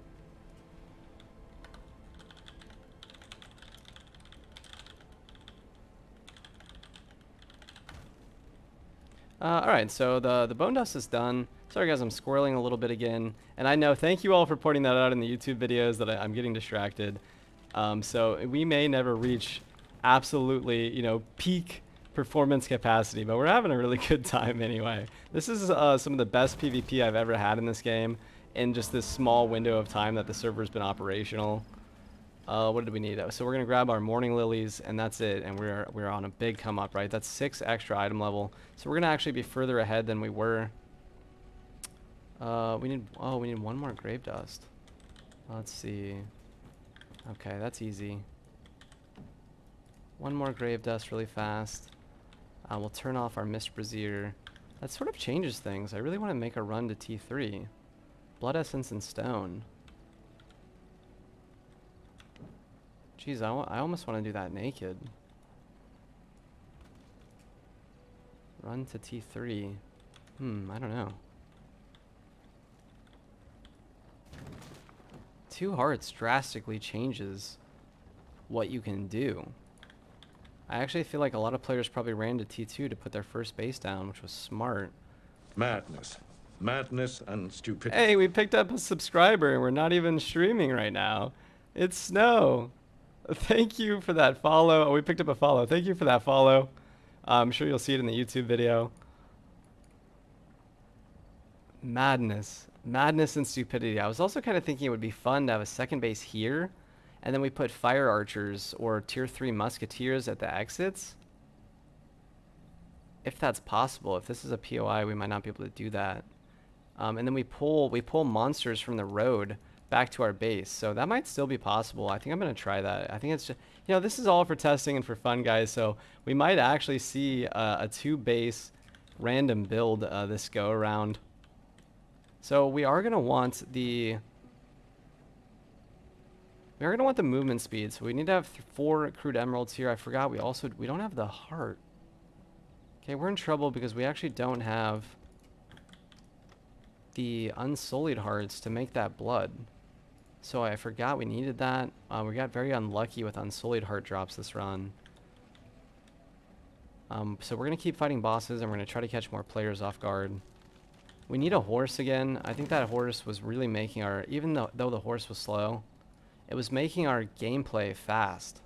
Alright, so the bone dust is done. Sorry guys, I'm squirreling a little bit again. And I know, thank you all for pointing that out in the YouTube videos, that I'm getting distracted. So we may never reach absolutely, you know, peak performance capacity, but we're having a really good time anyway. This is some of the best PvP I've ever had in this game, in just this small window of time that the server's been operational. What did we need? So we're gonna grab our morning lilies, and that's it. And we're on a big come up, right? That's 6 extra item level. So we're gonna actually be further ahead than we were. We need 1 more grave dust. Let's see. Okay, that's easy. 1 more grave dust really fast. We'll turn off our mist brazier. That sort of changes things. I really want to make a run to T3. Blood essence and stone. Jeez, I almost want to do that naked. Run to T3. I don't know. 2 hearts drastically changes what you can do. I actually feel like a lot of players probably ran to T2 to put their first base down, which was smart. Madness. Madness and stupidity. Hey, we picked up a subscriber and we're not even streaming right now. It's Snow. Thank you for that follow. Oh, we picked up a follow. Thank you for that follow. I'm sure you'll see it in the YouTube video. Madness. Madness and stupidity. I was also kind of thinking it would be fun to have a second base here, and then we put fire archers or tier 3 musketeers at the exits. If that's possible. If this is a POI, we might not be able to do that. And then we pull monsters from the road back to our base. So that might still be possible. I think I'm going to try that. I think it's just, you know, this is all for testing and for fun, guys. So we might actually see a 2 base random build this go around. So we are going to want the movement speed. So we need to have 4 accrued emeralds here. I forgot we don't have the heart. Okay, we're in trouble because we actually don't have the unsullied hearts to make that blood. So I forgot we needed that. We got very unlucky with unsullied heart drops this run. So we're going to keep fighting bosses, and we're going to try to catch more players off guard. We need a horse again. I think that horse was really making our, even though the horse was slow, it was making our gameplay fast.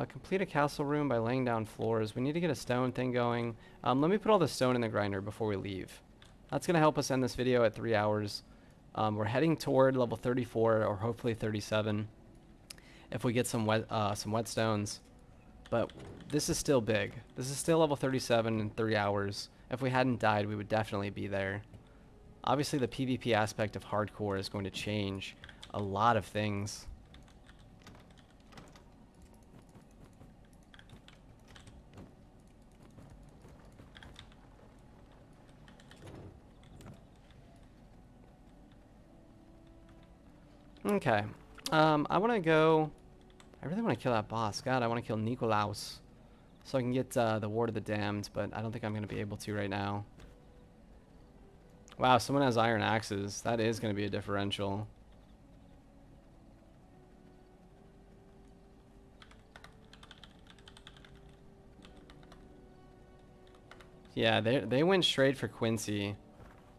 Complete a castle room by laying down floors. We need to get a stone thing going. Let me put all the stone in the grinder before we leave. That's going to help us end this video at 3 hours. We're heading toward level 34 or hopefully 37 if we get some whetstones. But this is still big. This is still level 37 in 3 hours. If we hadn't died, we would definitely be there. Obviously, the PvP aspect of hardcore is going to change a lot of things. Okay. I want to go... I really want to kill that boss. God, I want to kill Nikolaus. So I can get the Ward of the Damned, but I don't think I'm going to be able to right now. Wow, someone has iron axes. That is going to be a differential. Yeah, they went straight for Quincy.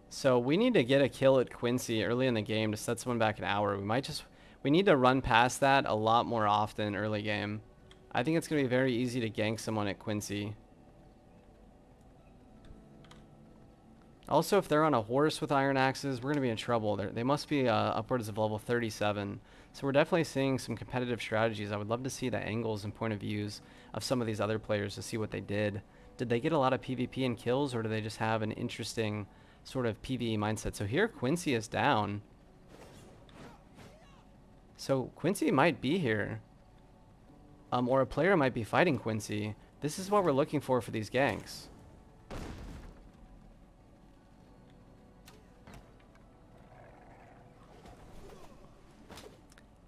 So we need to get a kill at Quincy early in the game to set someone back an hour. We need to run past that a lot more often early game. I think it's going to be very easy to gank someone at Quincy. Also, if they're on a horse with iron axes, we're going to be in trouble. They must be upwards of level 37. So we're definitely seeing some competitive strategies. I would love to see the angles and point of views of some of these other players to see what they did. Did they get a lot of PvP and kills, or do they just have an interesting sort of PvE mindset? So here, Quincy is down. So Quincy might be here. Or a player might be fighting Quincy. This is what we're looking for these ganks.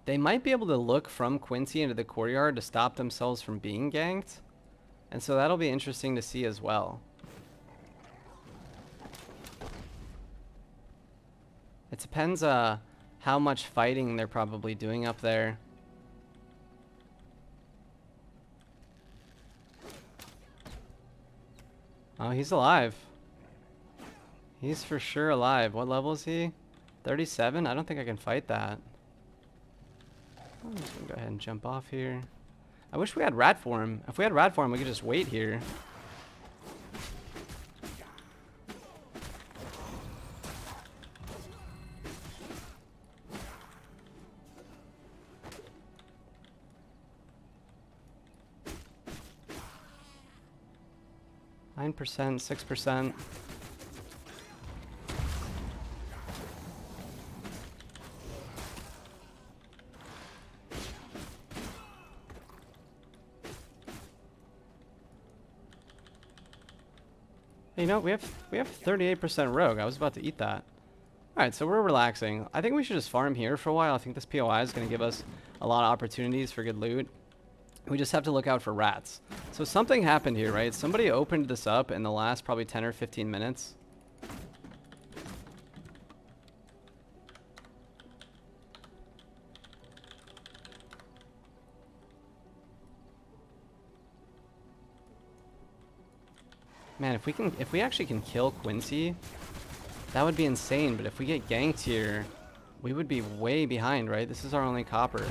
They might be able to look from Quincy into the courtyard to stop themselves from being ganked. And so that'll be interesting to see as well. It depends how much fighting they're probably doing up there. Oh, he's alive. He's for sure alive. What level is he? 37? I don't think I can fight that. I'm just gonna go ahead and jump off here. I wish we had rat form. If we had rat form, we could just wait here. Nine percent, 6%. You know, we have 38% rogue. I was about to eat that. Alright, so we're relaxing. I think we should just farm here for a while. I think this POI is going to give us a lot of opportunities for good loot. We just have to look out for rats. So something happened here, right? Somebody opened this up in the last probably 10 or 15 minutes. Man, if we actually can kill Quincy, that would be insane. But if we get ganked here, we would be way behind, right? This is our only copper.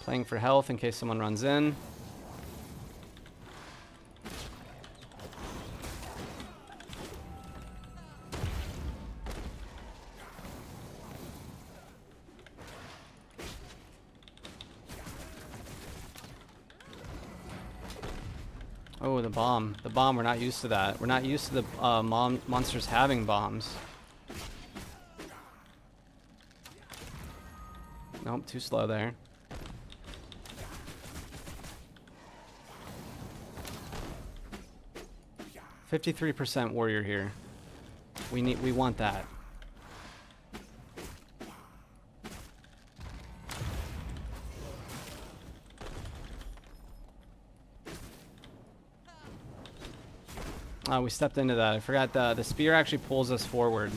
Playing for health in case someone runs in. Oh, the bomb. The bomb, we're not used to that. We're not used to the monsters having bombs. Nope, too slow there. %53 warrior here. We want that. Oh, we stepped into that. I forgot the spear actually pulls us forward.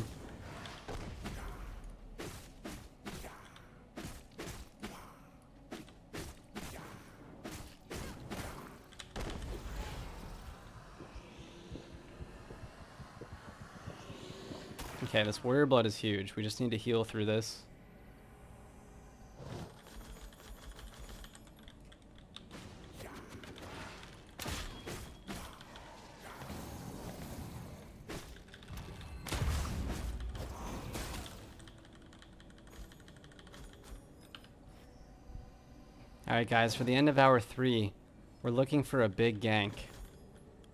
Okay, this warrior blood is huge. We just need to heal through this. Alright guys, for the end of hour 3, we're looking for a big gank.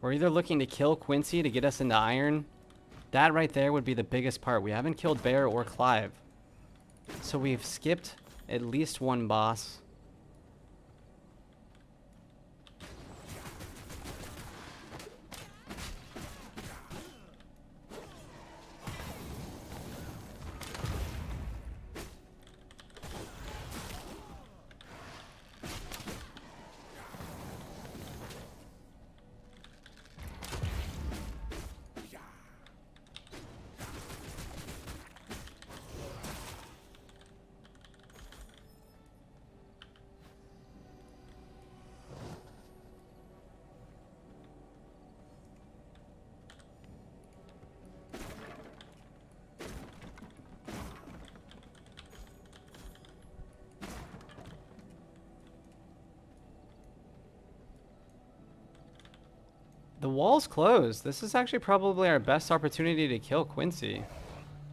We're either looking to kill Quincy to get us into iron. That right there would be the biggest part. We haven't killed Bear or Clive. So we've skipped at least one boss. The wall's closed. This is actually probably our best opportunity to kill Quincy.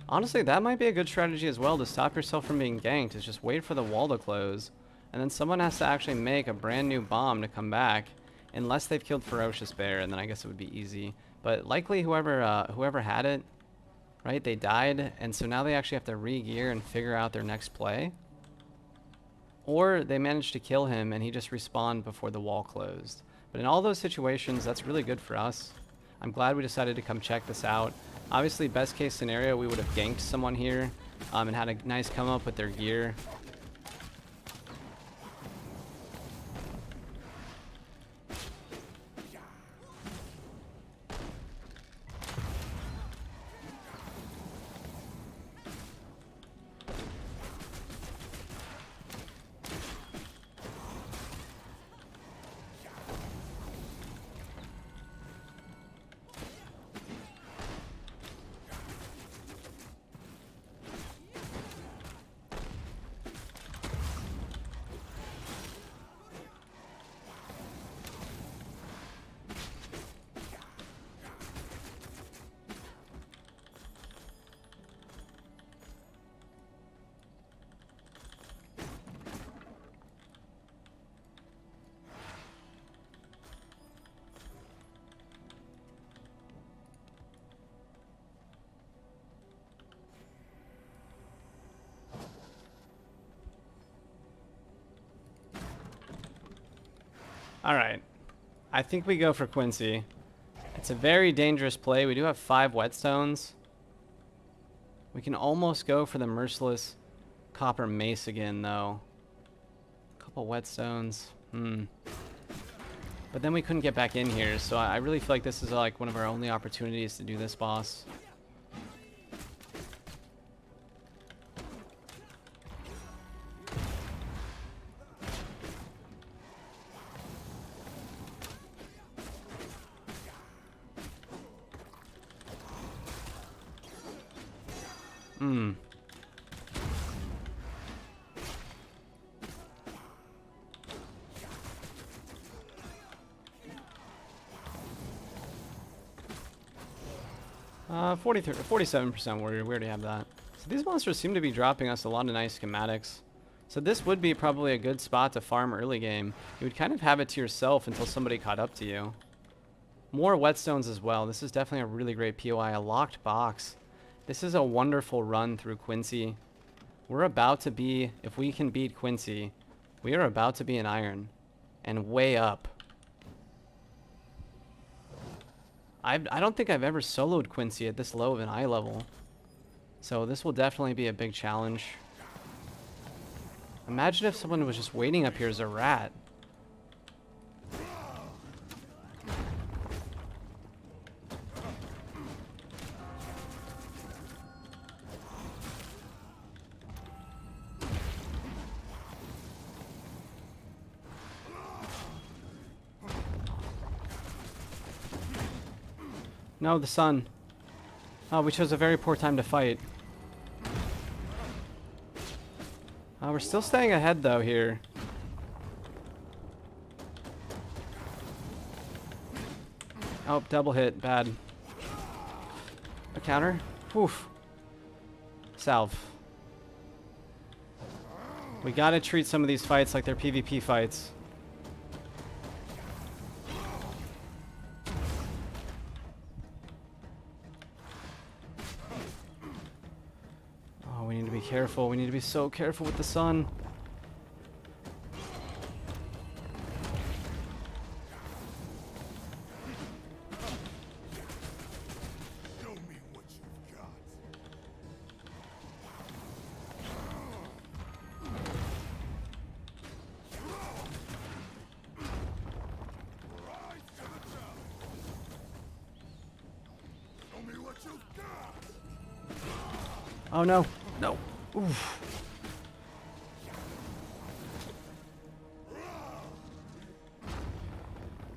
Honestly, that might be a good strategy as well to stop yourself from being ganked, is just wait for the wall to close. And then someone has to actually make a brand new bomb to come back. Unless they've killed Ferocious Bear, and then I guess it would be easy. But likely whoever had it, right, they died, and so now they actually have to re-gear and figure out their next play. Or they managed to kill him and he just respawned before the wall closed. But in all those situations, that's really good for us. I'm glad we decided to come check this out. Obviously, best case scenario, we would have ganked someone here and had a nice come up with their gear. Alright, I think we go for Quincy. It's a very dangerous play. We do have 5 whetstones. We can almost go for the Merciless Copper Mace again, though. Couple whetstones. But then we couldn't get back in here, so I really feel like this is like one of our only opportunities to do this boss. Hmm. 47% warrior. We already have that. So these monsters seem to be dropping us a lot of nice schematics. So this would be probably a good spot to farm early game. You would kind of have it to yourself until somebody caught up to you. More whetstones as well. This is definitely a really great POI. A locked box. This is a wonderful run through Quincy. We're about to be, if we can beat Quincy, we are about to be an iron. And way up. I don't think I've ever soloed Quincy at this low of an eye level. So this will definitely be a big challenge. Imagine if someone was just waiting up here as a rat. No, the sun. Oh, we chose a very poor time to fight. We're still staying ahead, though, here. Oh, double hit. Bad. A counter? Oof. Salve. We gotta treat some of these fights like they're PvP fights. We need to be careful. We need to be so careful with the sun. Show me what you've got. Rise to the challenge. Show me what you've got. Oh no. No. Oof.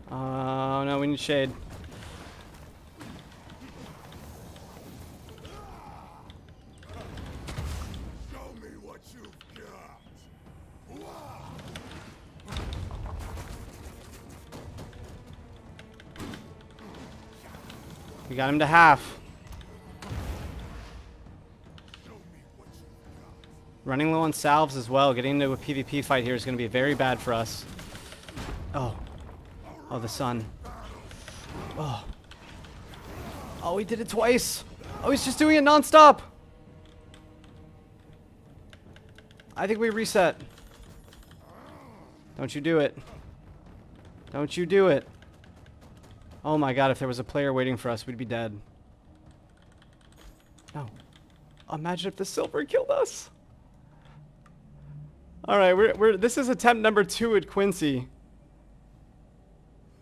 Oh no, we need shade. Show me what you've got. We got him to half. Running low on salves as well. Getting into a PvP fight here is going to be very bad for us. Oh. Oh, the sun. Oh. Oh, he did it twice. Oh, he's just doing it nonstop. I think we reset. Don't you do it. Don't you do it. Oh my god, if there was a player waiting for us, we'd be dead. No. Imagine if the silver killed us. Alright, this is attempt number 2 at Quincy.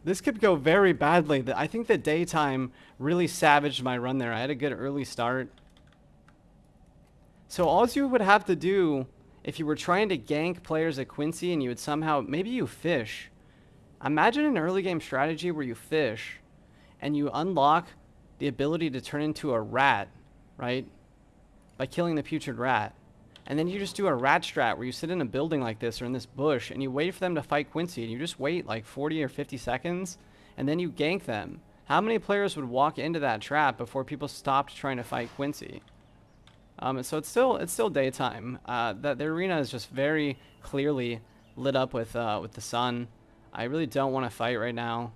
This could go very badly. I think the daytime really savaged my run there. I had a good early start. So all you would have to do if you were trying to gank players at Quincy and you would somehow, maybe you fish. Imagine an early game strategy where you fish and you unlock the ability to turn into a rat, right? By killing the putrid rat. And then you just do a rat strat where you sit in a building like this or in this bush and you wait for them to fight Quincy and you just wait like 40 or 50 seconds and then you gank them. How many players would walk into that trap before people stopped trying to fight Quincy? So it's still daytime. The arena is just very clearly lit up with the sun. I really don't want to fight right now.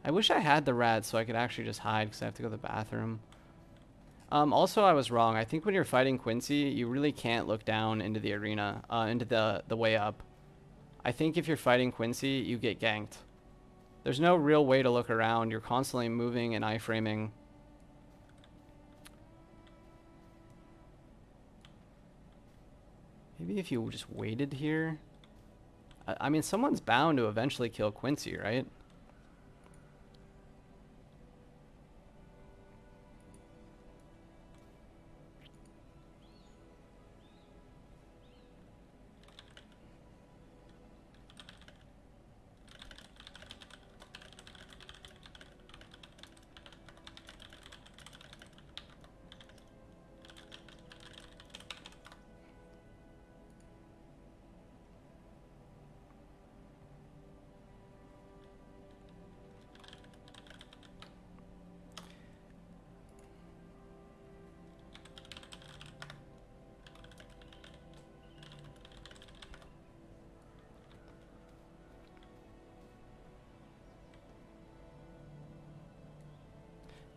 I wish I had the rat so I could actually just hide because I have to go to the bathroom. Also, I was wrong. I think when you're fighting Quincy, you really can't look down into the arena, into the way up. I think if you're fighting Quincy, you get ganked. There's no real way to look around. You're constantly moving and iframing. Maybe if you just waited here. I mean, someone's bound to eventually kill Quincy, right?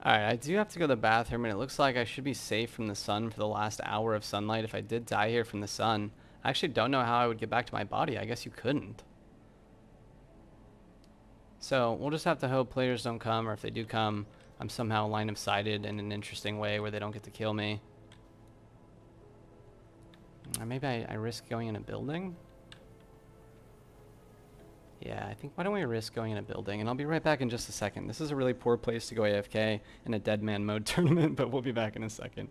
Alright, I do have to go to the bathroom, and it looks like I should be safe from the sun for the last hour of sunlight. If I did die here from the sun, I actually don't know how I would get back to my body. I guess you couldn't. So, we'll just have to hope players don't come, or if they do come, I'm somehow line of sighted in an interesting way where they don't get to kill me. Or maybe I risk going in a building? Yeah, I think, why don't we risk going in a building? And I'll be right back in just a second. This is a really poor place to go AFK in a dead man mode tournament, but we'll be back in a second.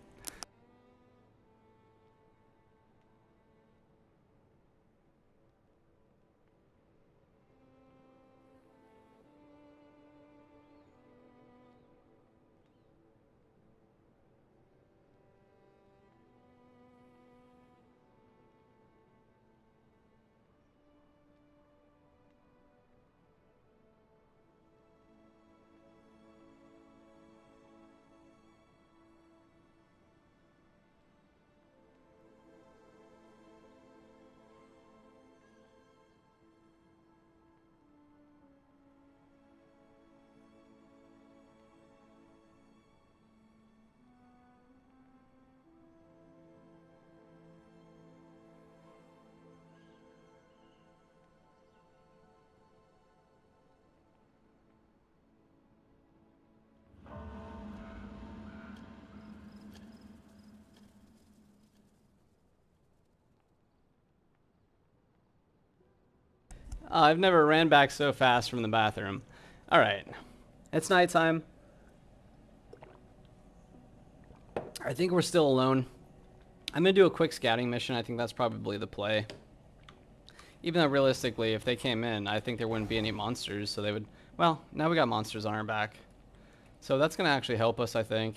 I've never ran back so fast from the bathroom. Alright. It's nighttime. I think we're still alone. I'm going to do a quick scouting mission. I think that's probably the play. Even though realistically, if they came in, I think there wouldn't be any monsters, so they would... Well, now we got monsters on our back. So that's going to actually help us, I think.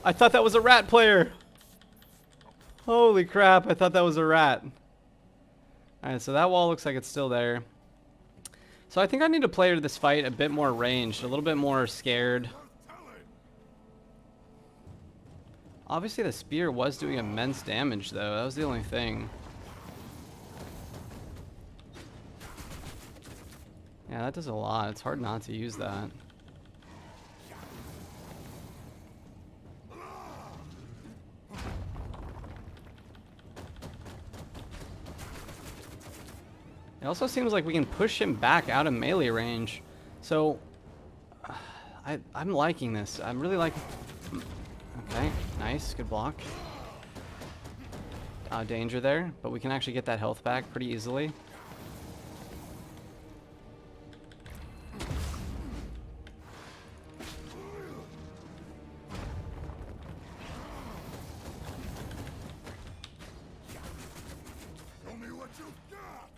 I thought that was a rat player! Holy crap, I thought that was a rat. Alright, so that wall looks like it's still there. So I think I need to play this fight a bit more ranged, a little bit more scared. Obviously the spear was doing immense damage though, that was the only thing. Yeah, that does a lot. It's hard not to use that. It also seems like we can push him back out of melee range. So, I'm liking this. I'm really liking... Okay, nice. Good block. Danger there, but we can actually get that health back pretty easily. Show me what you've got.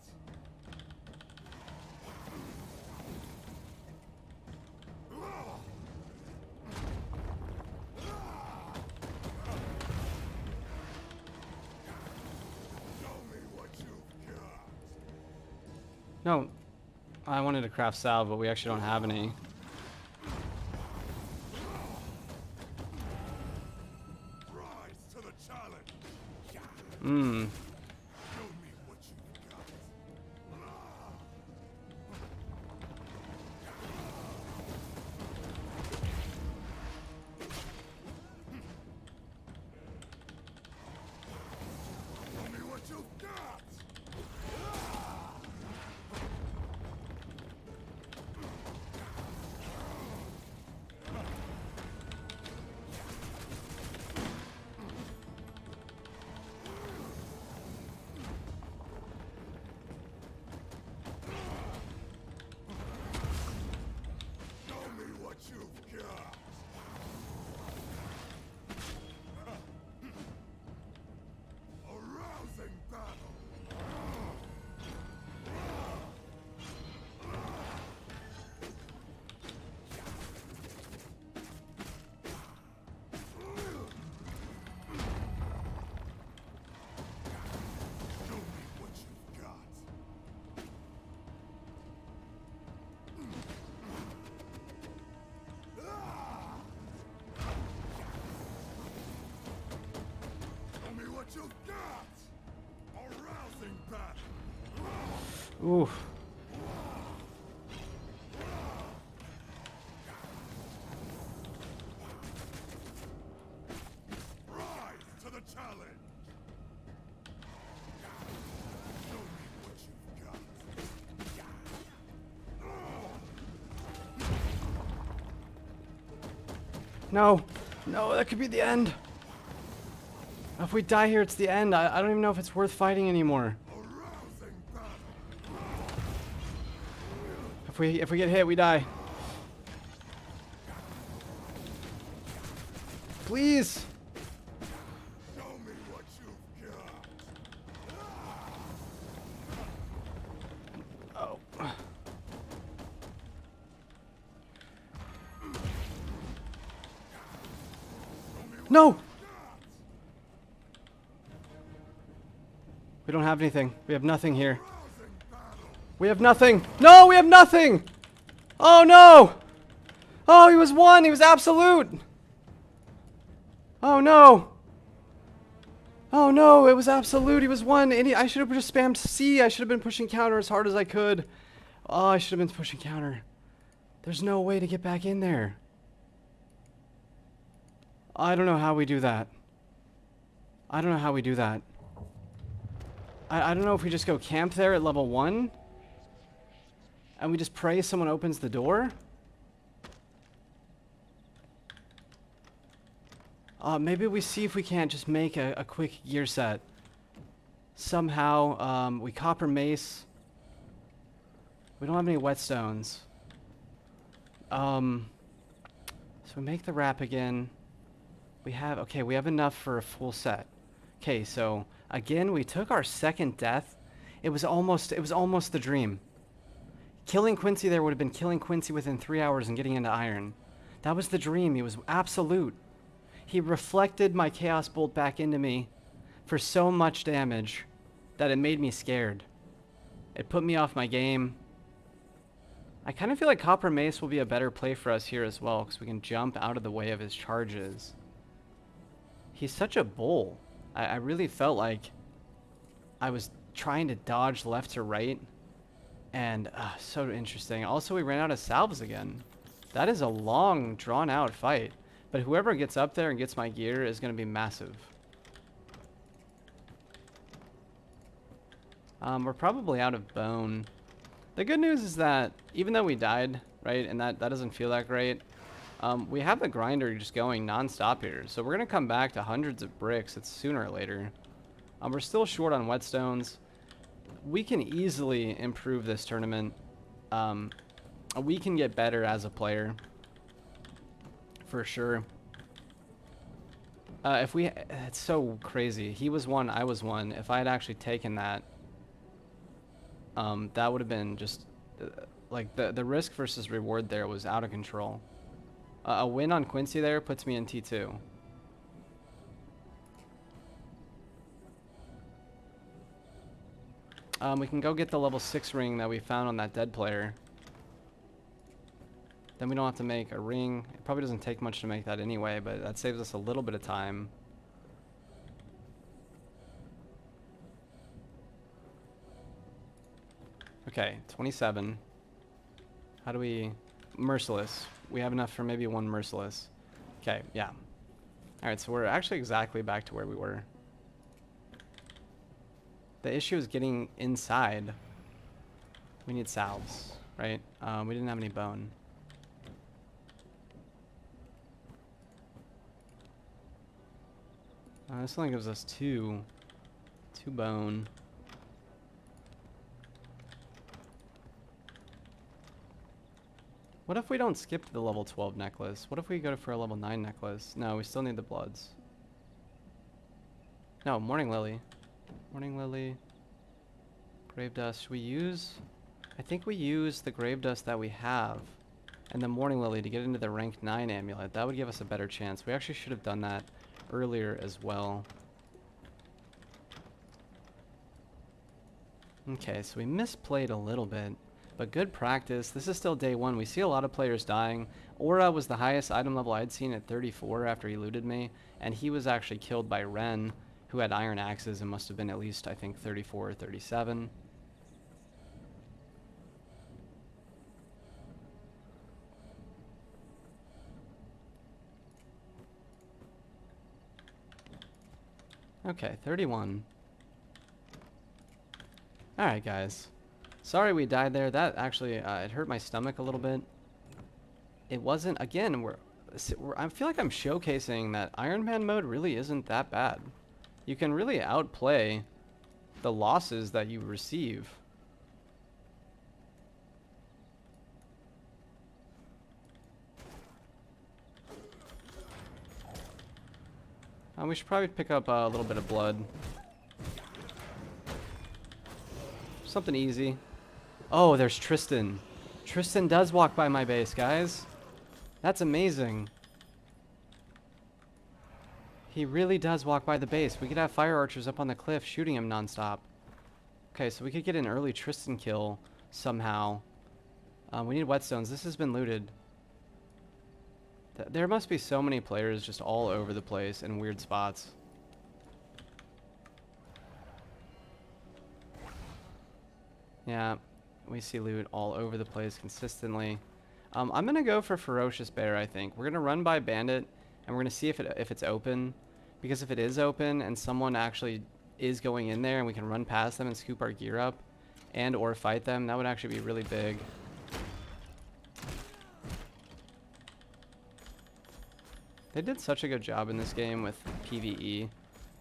Show me what you've got. No, I wanted to craft salve, but we actually don't have any. Rise to the challenge. Mmm. Show me what you've got. Show me what you've got. Show me what you've got. A rousing battle. Show me what you've got. Show me what you've got. A rousing battle. Ooh. Rise to the challenge. Show me what you've got. No. No, that could be the end. If we die here, it's the end. I don't even know if it's worth fighting anymore. A rousing battle. If we get hit, we die. Please. Show me what you've got. Oh. No. We don't have anything. We have nothing here. Rousing battle. We have nothing. No, we have nothing. Oh no. Oh, he was one. He was absolute. Oh no. Oh no, it was absolute. He was one. And I should have just spammed C. I should have been pushing counter as hard as I could. Oh, I should have been pushing counter. There's no way to get back in there. I don't know how we do that. I don't know how we do that. I don't know if we just go camp there at level 1. And we just pray someone opens the door. Maybe we see if we can't just make a quick gear set. Somehow, we copper mace. We don't have any whetstones. So we make the wrap again. We have enough for a full set. Okay, so again, we took our second death. It was almost the dream. Killing Quincy there would have been killing Quincy within 3 hours and getting into iron. That was the dream. He was absolute. He reflected my chaos bolt back into me for so much damage that it made me scared. It put me off my game. I kind of feel like Copper Mace will be a better play for us here as well, because we can jump out of the way of his charges. He's such a bull. I really felt like I was trying to dodge left to right, and so interesting. Also, we ran out of salves again. That is a long, drawn-out fight, but whoever gets up there and gets my gear is going to be massive. We're probably out of bone. The good news is that even though we died, right, and that doesn't feel that great, we have the grinder just going non-stop here. So we're going to come back to hundreds of bricks. It's sooner or later. We're still short on whetstones. We can easily improve this tournament. We can get better as a player. For sure. It's so crazy. He was one, I was one. If I had actually taken that, that would have been just, like, the risk versus reward there was out of control. A win on Quincy there puts me in T2. We can go get the level 6 ring that we found on that dead player. Then we don't have to make a ring. It probably doesn't take much to make that anyway, but that saves us a little bit of time. Okay, 27. How do we... Merciless. We have enough for maybe one Merciless. Okay, yeah. Alright, so we're actually exactly back to where we were. The issue is getting inside. We need salves, right? We didn't have any bone. This only gives us two bone. What if we don't skip to the level 12 necklace? What if we go for a level 9 necklace? No, we still need the bloods. No, Morning Lily. Morning Lily. Grave Dust. Should we use... I think we use the Grave Dust that we have and the Morning Lily to get into the rank 9 amulet. That would give us a better chance. We actually should have done that earlier as well. Okay, so we misplayed a little bit, but good practice. This is still day 1. We see a lot of players dying. Aura was the highest item level I'd seen at 34 after he looted me, and he was actually killed by Ren, who had iron axes and must have been at least, I think, 34 or 37. Okay, 31. Alright, guys. Sorry we died there. That actually, it hurt my stomach a little bit. It wasn't, again, I feel like I'm showcasing that Iron Man mode really isn't that bad. You can really outplay the losses that you receive. We should probably pick up a little bit of blood. Something easy. Oh, there's Tristan. Tristan does walk by my base, guys. That's amazing. He really does walk by the base. We could have fire archers up on the cliff shooting him nonstop. Okay, so we could get an early Tristan kill somehow. We need whetstones. This has been looted. There must be so many players just all over the place in weird spots. Yeah, we see loot all over the place consistently. I'm going to go for Ferocious Bear, I think. We're going to run by Bandit, and we're going to see if it's open. Because if it is open and someone actually is going in there and we can run past them and scoop our gear up and or fight them, that would actually be really big. They did such a good job in this game with PvE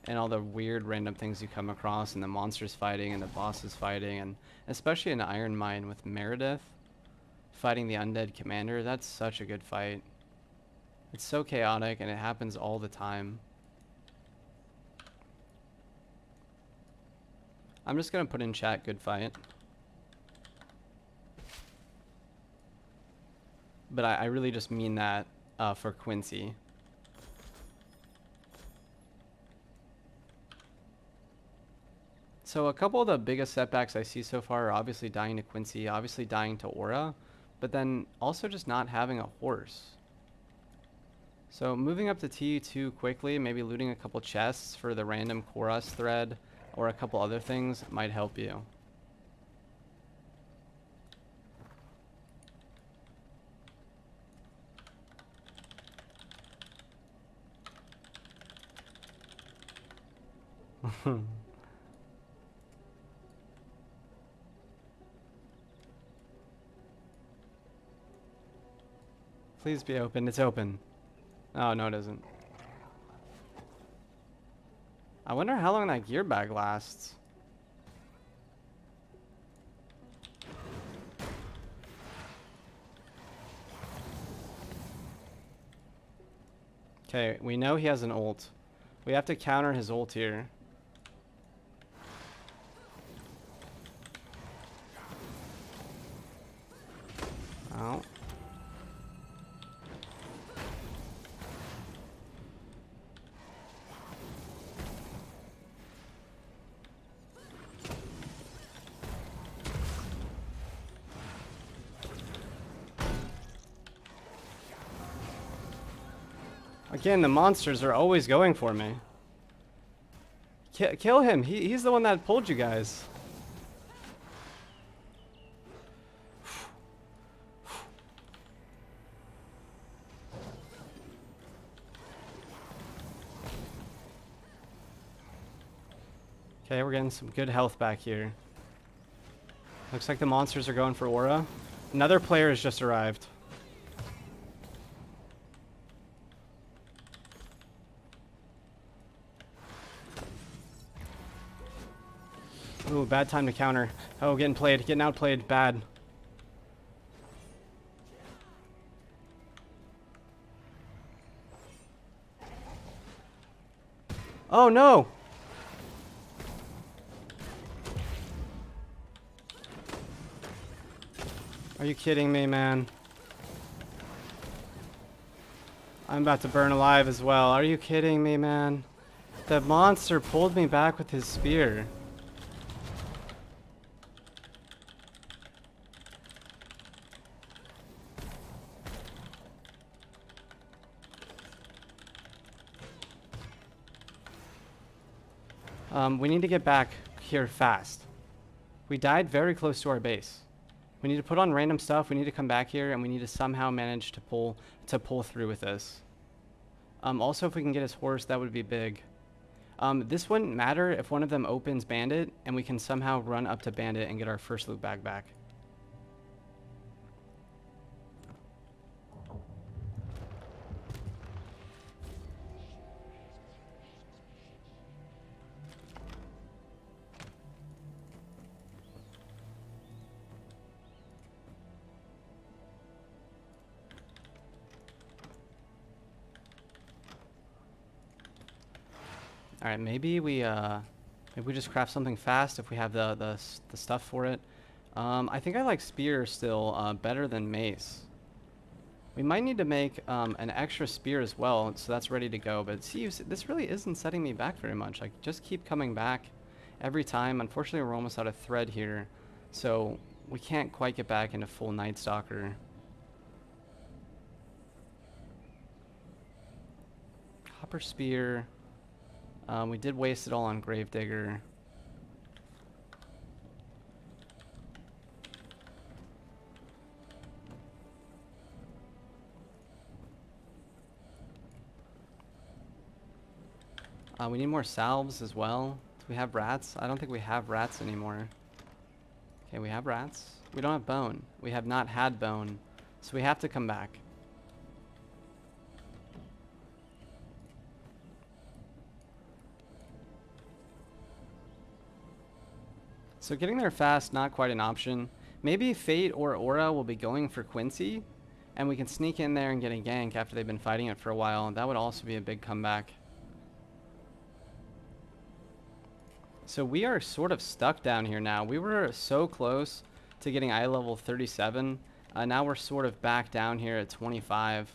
and all the weird random things you come across and the monsters fighting and the bosses fighting, and especially in Iron Mine with Meredith fighting the undead commander. That's such a good fight. It's so chaotic and it happens all the time. I'm just gonna put in chat good fight. But I really just mean that for Quincy. So a couple of the biggest setbacks I see so far are obviously dying to Quincy, obviously dying to Aura. but then also just not having a horse. So moving up to T2 quickly, maybe looting a couple chests for the random chorus thread or a couple other things might help you. Please be open. It's open. Oh, no, it isn't. I wonder how long that gear bag lasts. Okay, we know he has an ult. We have to counter his ult here. Oh. Again, the monsters are always going for me. Kill him. He's the one that pulled you guys. Okay, we're getting some good health back here. Looks like the monsters are going for aura. Another player has just arrived. Ooh, bad time to counter. Oh, getting outplayed, bad. Oh no! Are you kidding me, man? I'm about to burn alive as well. Are you kidding me, man? The monster pulled me back with his spear. We need to get back here fast. We died very close to our base. We need to put on random stuff. We need to come back here, and we need to somehow manage to pull through with this. Also, if we can get his horse, that would be big. This wouldn't matter if one of them opens bandit, and we can somehow run up to bandit and get our first loot bag back. All right, maybe we just craft something fast if we have the stuff for it. I think I like spear still better than mace. We might need to make an extra spear as well, so that's ready to go. But see, this really isn't setting me back very much. I just keep coming back every time. Unfortunately, we're almost out of thread here, so we can't quite get back into full nightstalker. Copper spear. We did waste it all on Gravedigger. We need more salves as well. Do we have rats? I don't think we have rats anymore. Okay, we have rats. We don't have bone. We have not had bone. So we have to come back. So getting there fast, not quite an option. Maybe Fate or Aura will be going for Quincy, and we can sneak in there and get a gank after they've been fighting it for a while. That would also be a big comeback. So we are sort of stuck down here now. We were so close to getting eye level 37. Now we're sort of back down here at 25.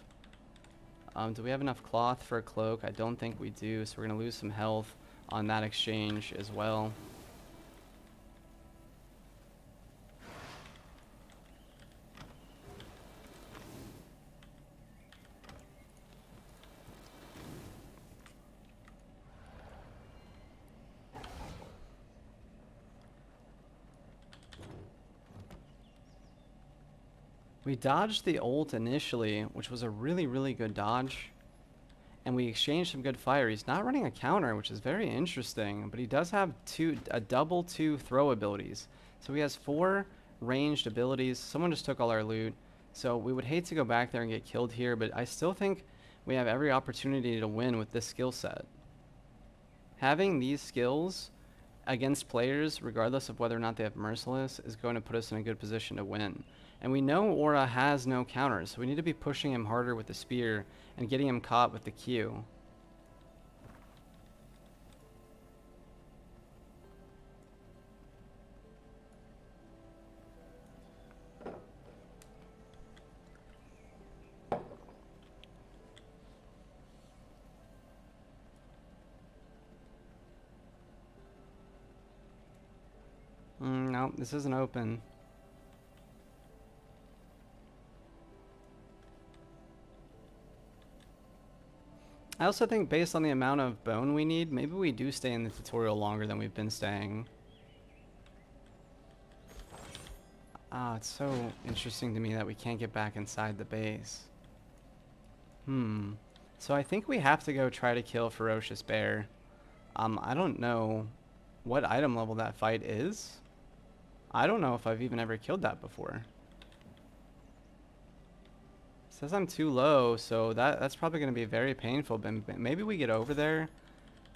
Do we have enough cloth for a cloak? I don't think we do, so we're going to lose some health on that exchange as well. We dodged the ult initially, which was a really good dodge. And we exchanged some good fire. He's not running a counter, which is very interesting. But he does have a double 2 throw abilities. So he has 4 ranged abilities. Someone just took all our loot. So we would hate to go back there and get killed here. But I still think we have every opportunity to win with this skill set. Having these skills against players, regardless of whether or not they have Merciless, is going to put us in a good position to win. And we know Aura has no counters, so we need to be pushing him harder with the spear and getting him caught with the Q. No, this isn't open. I also think based on the amount of bone we need, maybe we do stay in the tutorial longer than we've been staying. Ah, it's so interesting to me that we can't get back inside the base. So I think we have to go try to kill Ferocious Bear. I don't know what item level that fight is. I don't know if I've even ever killed that before. Says I'm too low, so that's probably going to be very painful, but maybe we get over there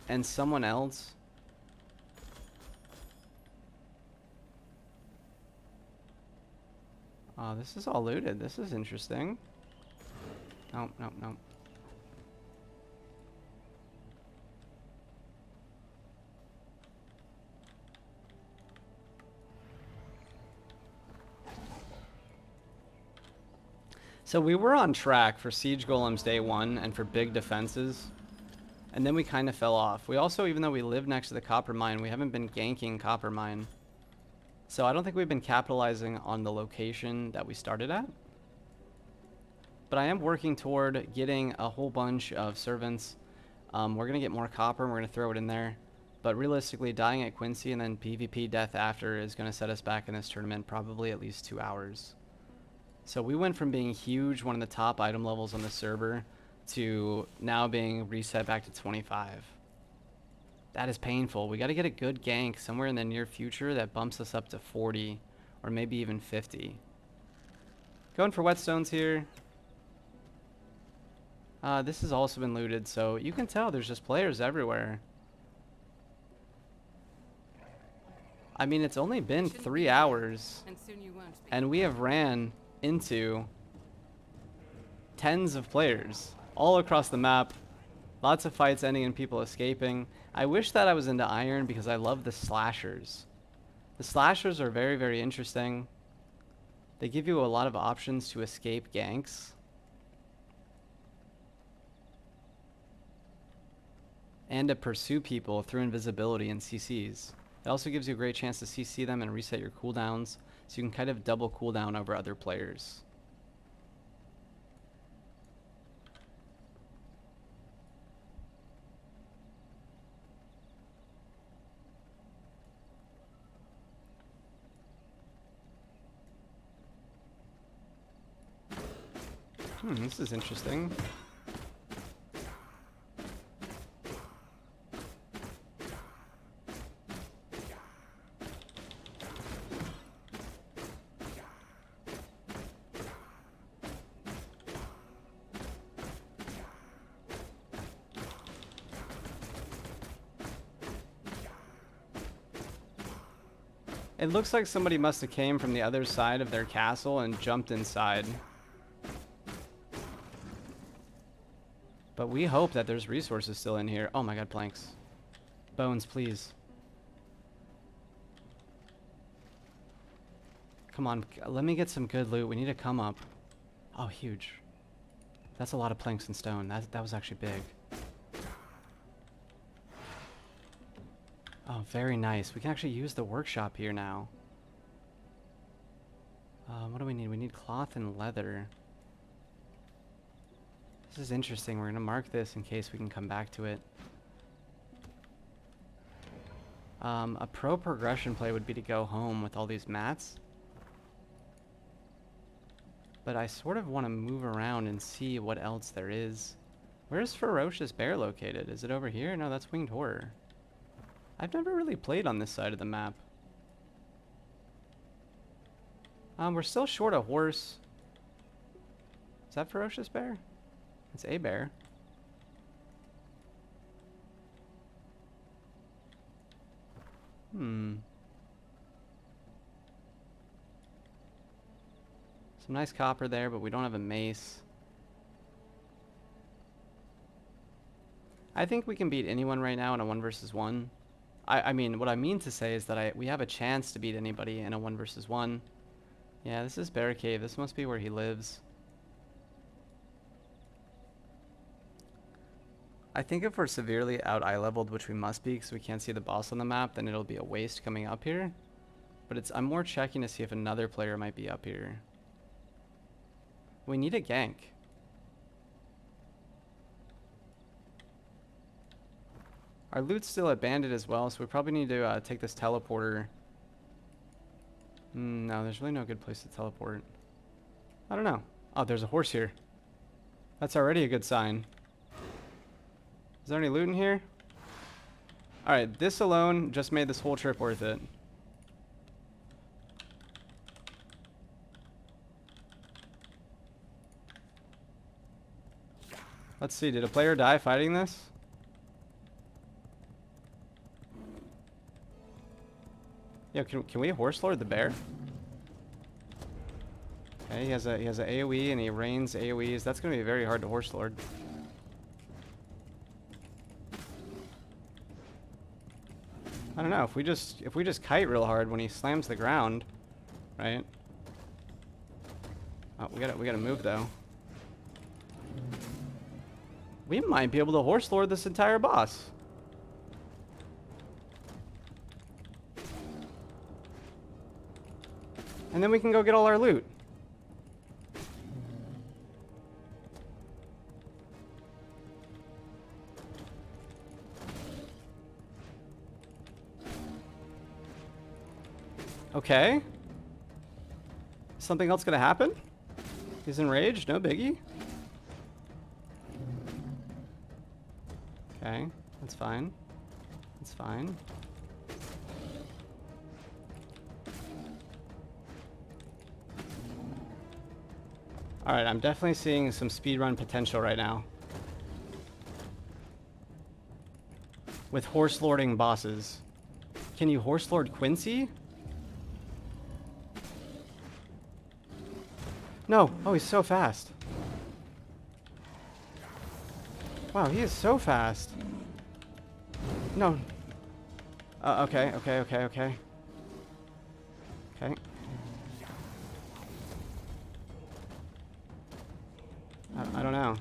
and someone else. Oh, this is all looted. This is interesting. Nope. So we were on track for Siege Golems day 1 and for big defenses. And then we kind of fell off. We also, even though we live next to the copper mine, we haven't been ganking copper mine. So I don't think we've been capitalizing on the location that we started at. But I am working toward getting a whole bunch of servants. We're going to get more copper and we're going to throw it in there. But realistically, dying at Quincy and then PvP death after is going to set us back in this tournament probably at least 2 hours. So we went from being huge, one of the top item levels on the server, to now being reset back to 25. That is painful. We got to get a good gank somewhere in the near future that bumps us up to 40 or maybe even 50. Going for whetstones here. This has also been looted, so you can tell there's just players everywhere. I mean, it's only been 3 hours, and we have ran into tens of players all across the map. Lots of fights ending in people escaping. I wish that I was into iron because I love the slashers. The slashers are very interesting. They give you a lot of options to escape ganks. And to pursue people through invisibility and CCs. It also gives you a great chance to CC them and reset your cooldowns, so you can kind of double cooldown over other players. This is interesting. It looks like somebody must have came from the other side of their castle and jumped inside. But we hope that there's resources still in here. Oh my god, planks. Bones, please. Come on, let me get some good loot. We need to come up. Oh, huge. That's a lot of planks and stone. That was actually big. Oh, very nice. We can actually use the workshop here now. What do we need? We need cloth and leather. This is interesting. We're going to mark this in case we can come back to it. A pro progression play would be to go home with all these mats. But I sort of want to move around and see what else there is. Where's Ferocious Bear located? Is it over here? No, that's Winged Horror. I've never really played on this side of the map. We're still short a horse. Is that Ferocious Bear? It's a bear. Some nice copper there, but we don't have a mace. I think we can beat anyone right now in a 1 versus 1. I mean, what I mean to say is that we have a chance to beat anybody in a 1 versus 1. Yeah, this is Bear Cave. This must be where he lives. I think if we're severely out eye leveled, which we must be because we can't see the boss on the map, then it'll be a waste coming up here. But I'm more checking to see if another player might be up here. We need a gank. Our loot's still at bandit as well, so we probably need to take this teleporter. No, there's really no good place to teleport. I don't know. Oh, there's a horse here. That's already a good sign. Is there any loot in here? Alright, this alone just made this whole trip worth it. Let's see, did a player die fighting this? Yeah, can we horse lord the bear? Okay, he has a AoE and he rains AoEs. That's gonna be very hard to horse lord. I don't know, if we just kite real hard when he slams the ground, right? Oh, we gotta move though. We might be able to horse lord this entire boss. And then we can go get all our loot. Okay. Something else gonna happen? He's enraged? No biggie. Okay, that's fine. That's fine. Alright, I'm definitely seeing some speedrun potential right now. With horse lording bosses. Can you horse lord Quincy? No! Oh, he's so fast. Wow, he is so fast. No. Okay. Okay. I don't know.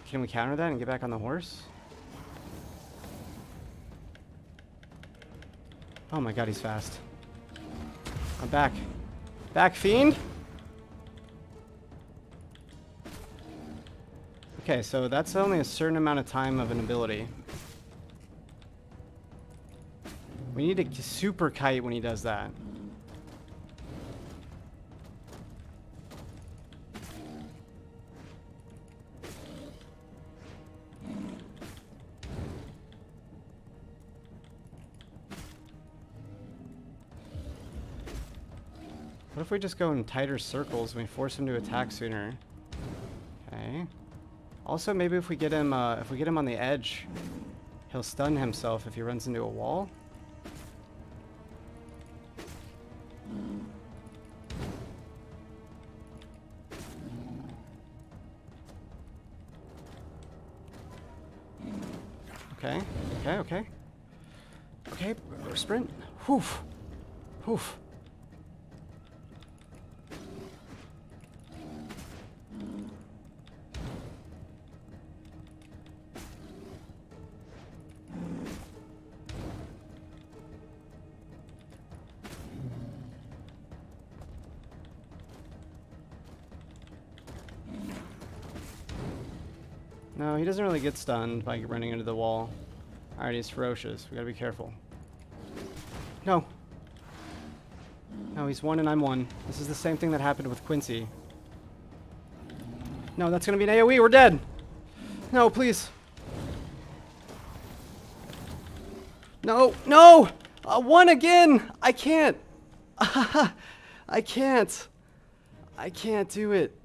Can we counter that and get back on the horse? Oh my god, he's fast. I'm back. Back, fiend! Okay, so that's only a certain amount of time of an ability. We need to super kite when he does that. What if we just go in tighter circles and we force him to attack sooner? Okay. Also, maybe if we get him on the edge, he'll stun himself if he runs into a wall. Okay. Okay, sprint. Whoof. Whoof. No, he doesn't really get stunned by running into the wall. Alright, he's ferocious. We gotta be careful. No. No, he's 1 and I'm 1. This is the same thing that happened with Quincy. No, that's gonna be an AoE. We're dead. No, please. No, no! 1 again! I can't. I can't. I can't do it.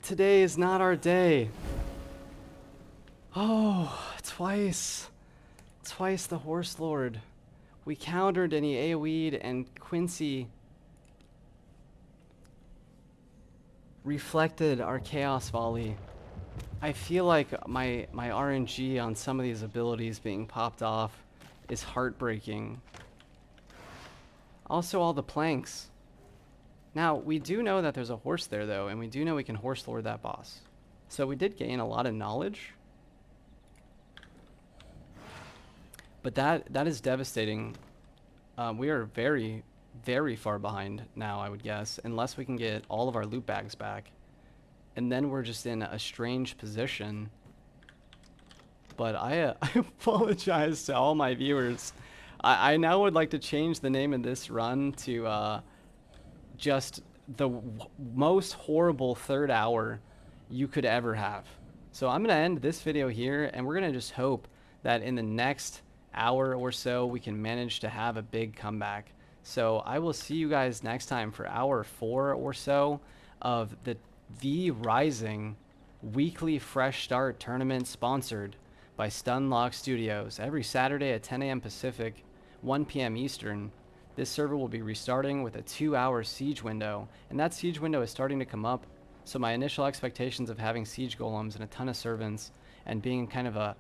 Today is not our day. Oh, twice. Twice the Horse Lord. We countered and he AoE'd and Quincy reflected our Chaos Volley. I feel like my RNG on some of these abilities being popped off is heartbreaking. Also, all the planks. Now, we do know that there's a horse there, though, and we do know we can Horse Lord that boss. So we did gain a lot of knowledge. But that is devastating. We are very, very far behind now, I would guess, unless we can get all of our loot bags back. And then we're just in a strange position. But I apologize to all my viewers. I now would like to change the name of this run to just the most horrible 3rd hour you could ever have. So I'm going to end this video here, and we're going to just hope that in the next hour or so we can manage to have a big comeback. So I will see you guys next time for hour 4 or so of the Rising weekly fresh start tournament sponsored by Stunlock Studios every Saturday at 10 a.m. Pacific, 1 p.m. Eastern. This server will be restarting with a 2-hour siege window, and that siege window is starting to come up. So my initial expectations of having siege golems and a ton of servants and being kind of a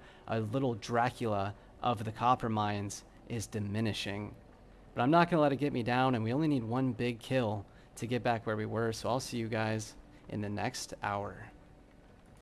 little Dracula of the copper mines is diminishing. But I'm not going to let it get me down, and we only need 1 big kill to get back where we were. So I'll see you guys in the next hour.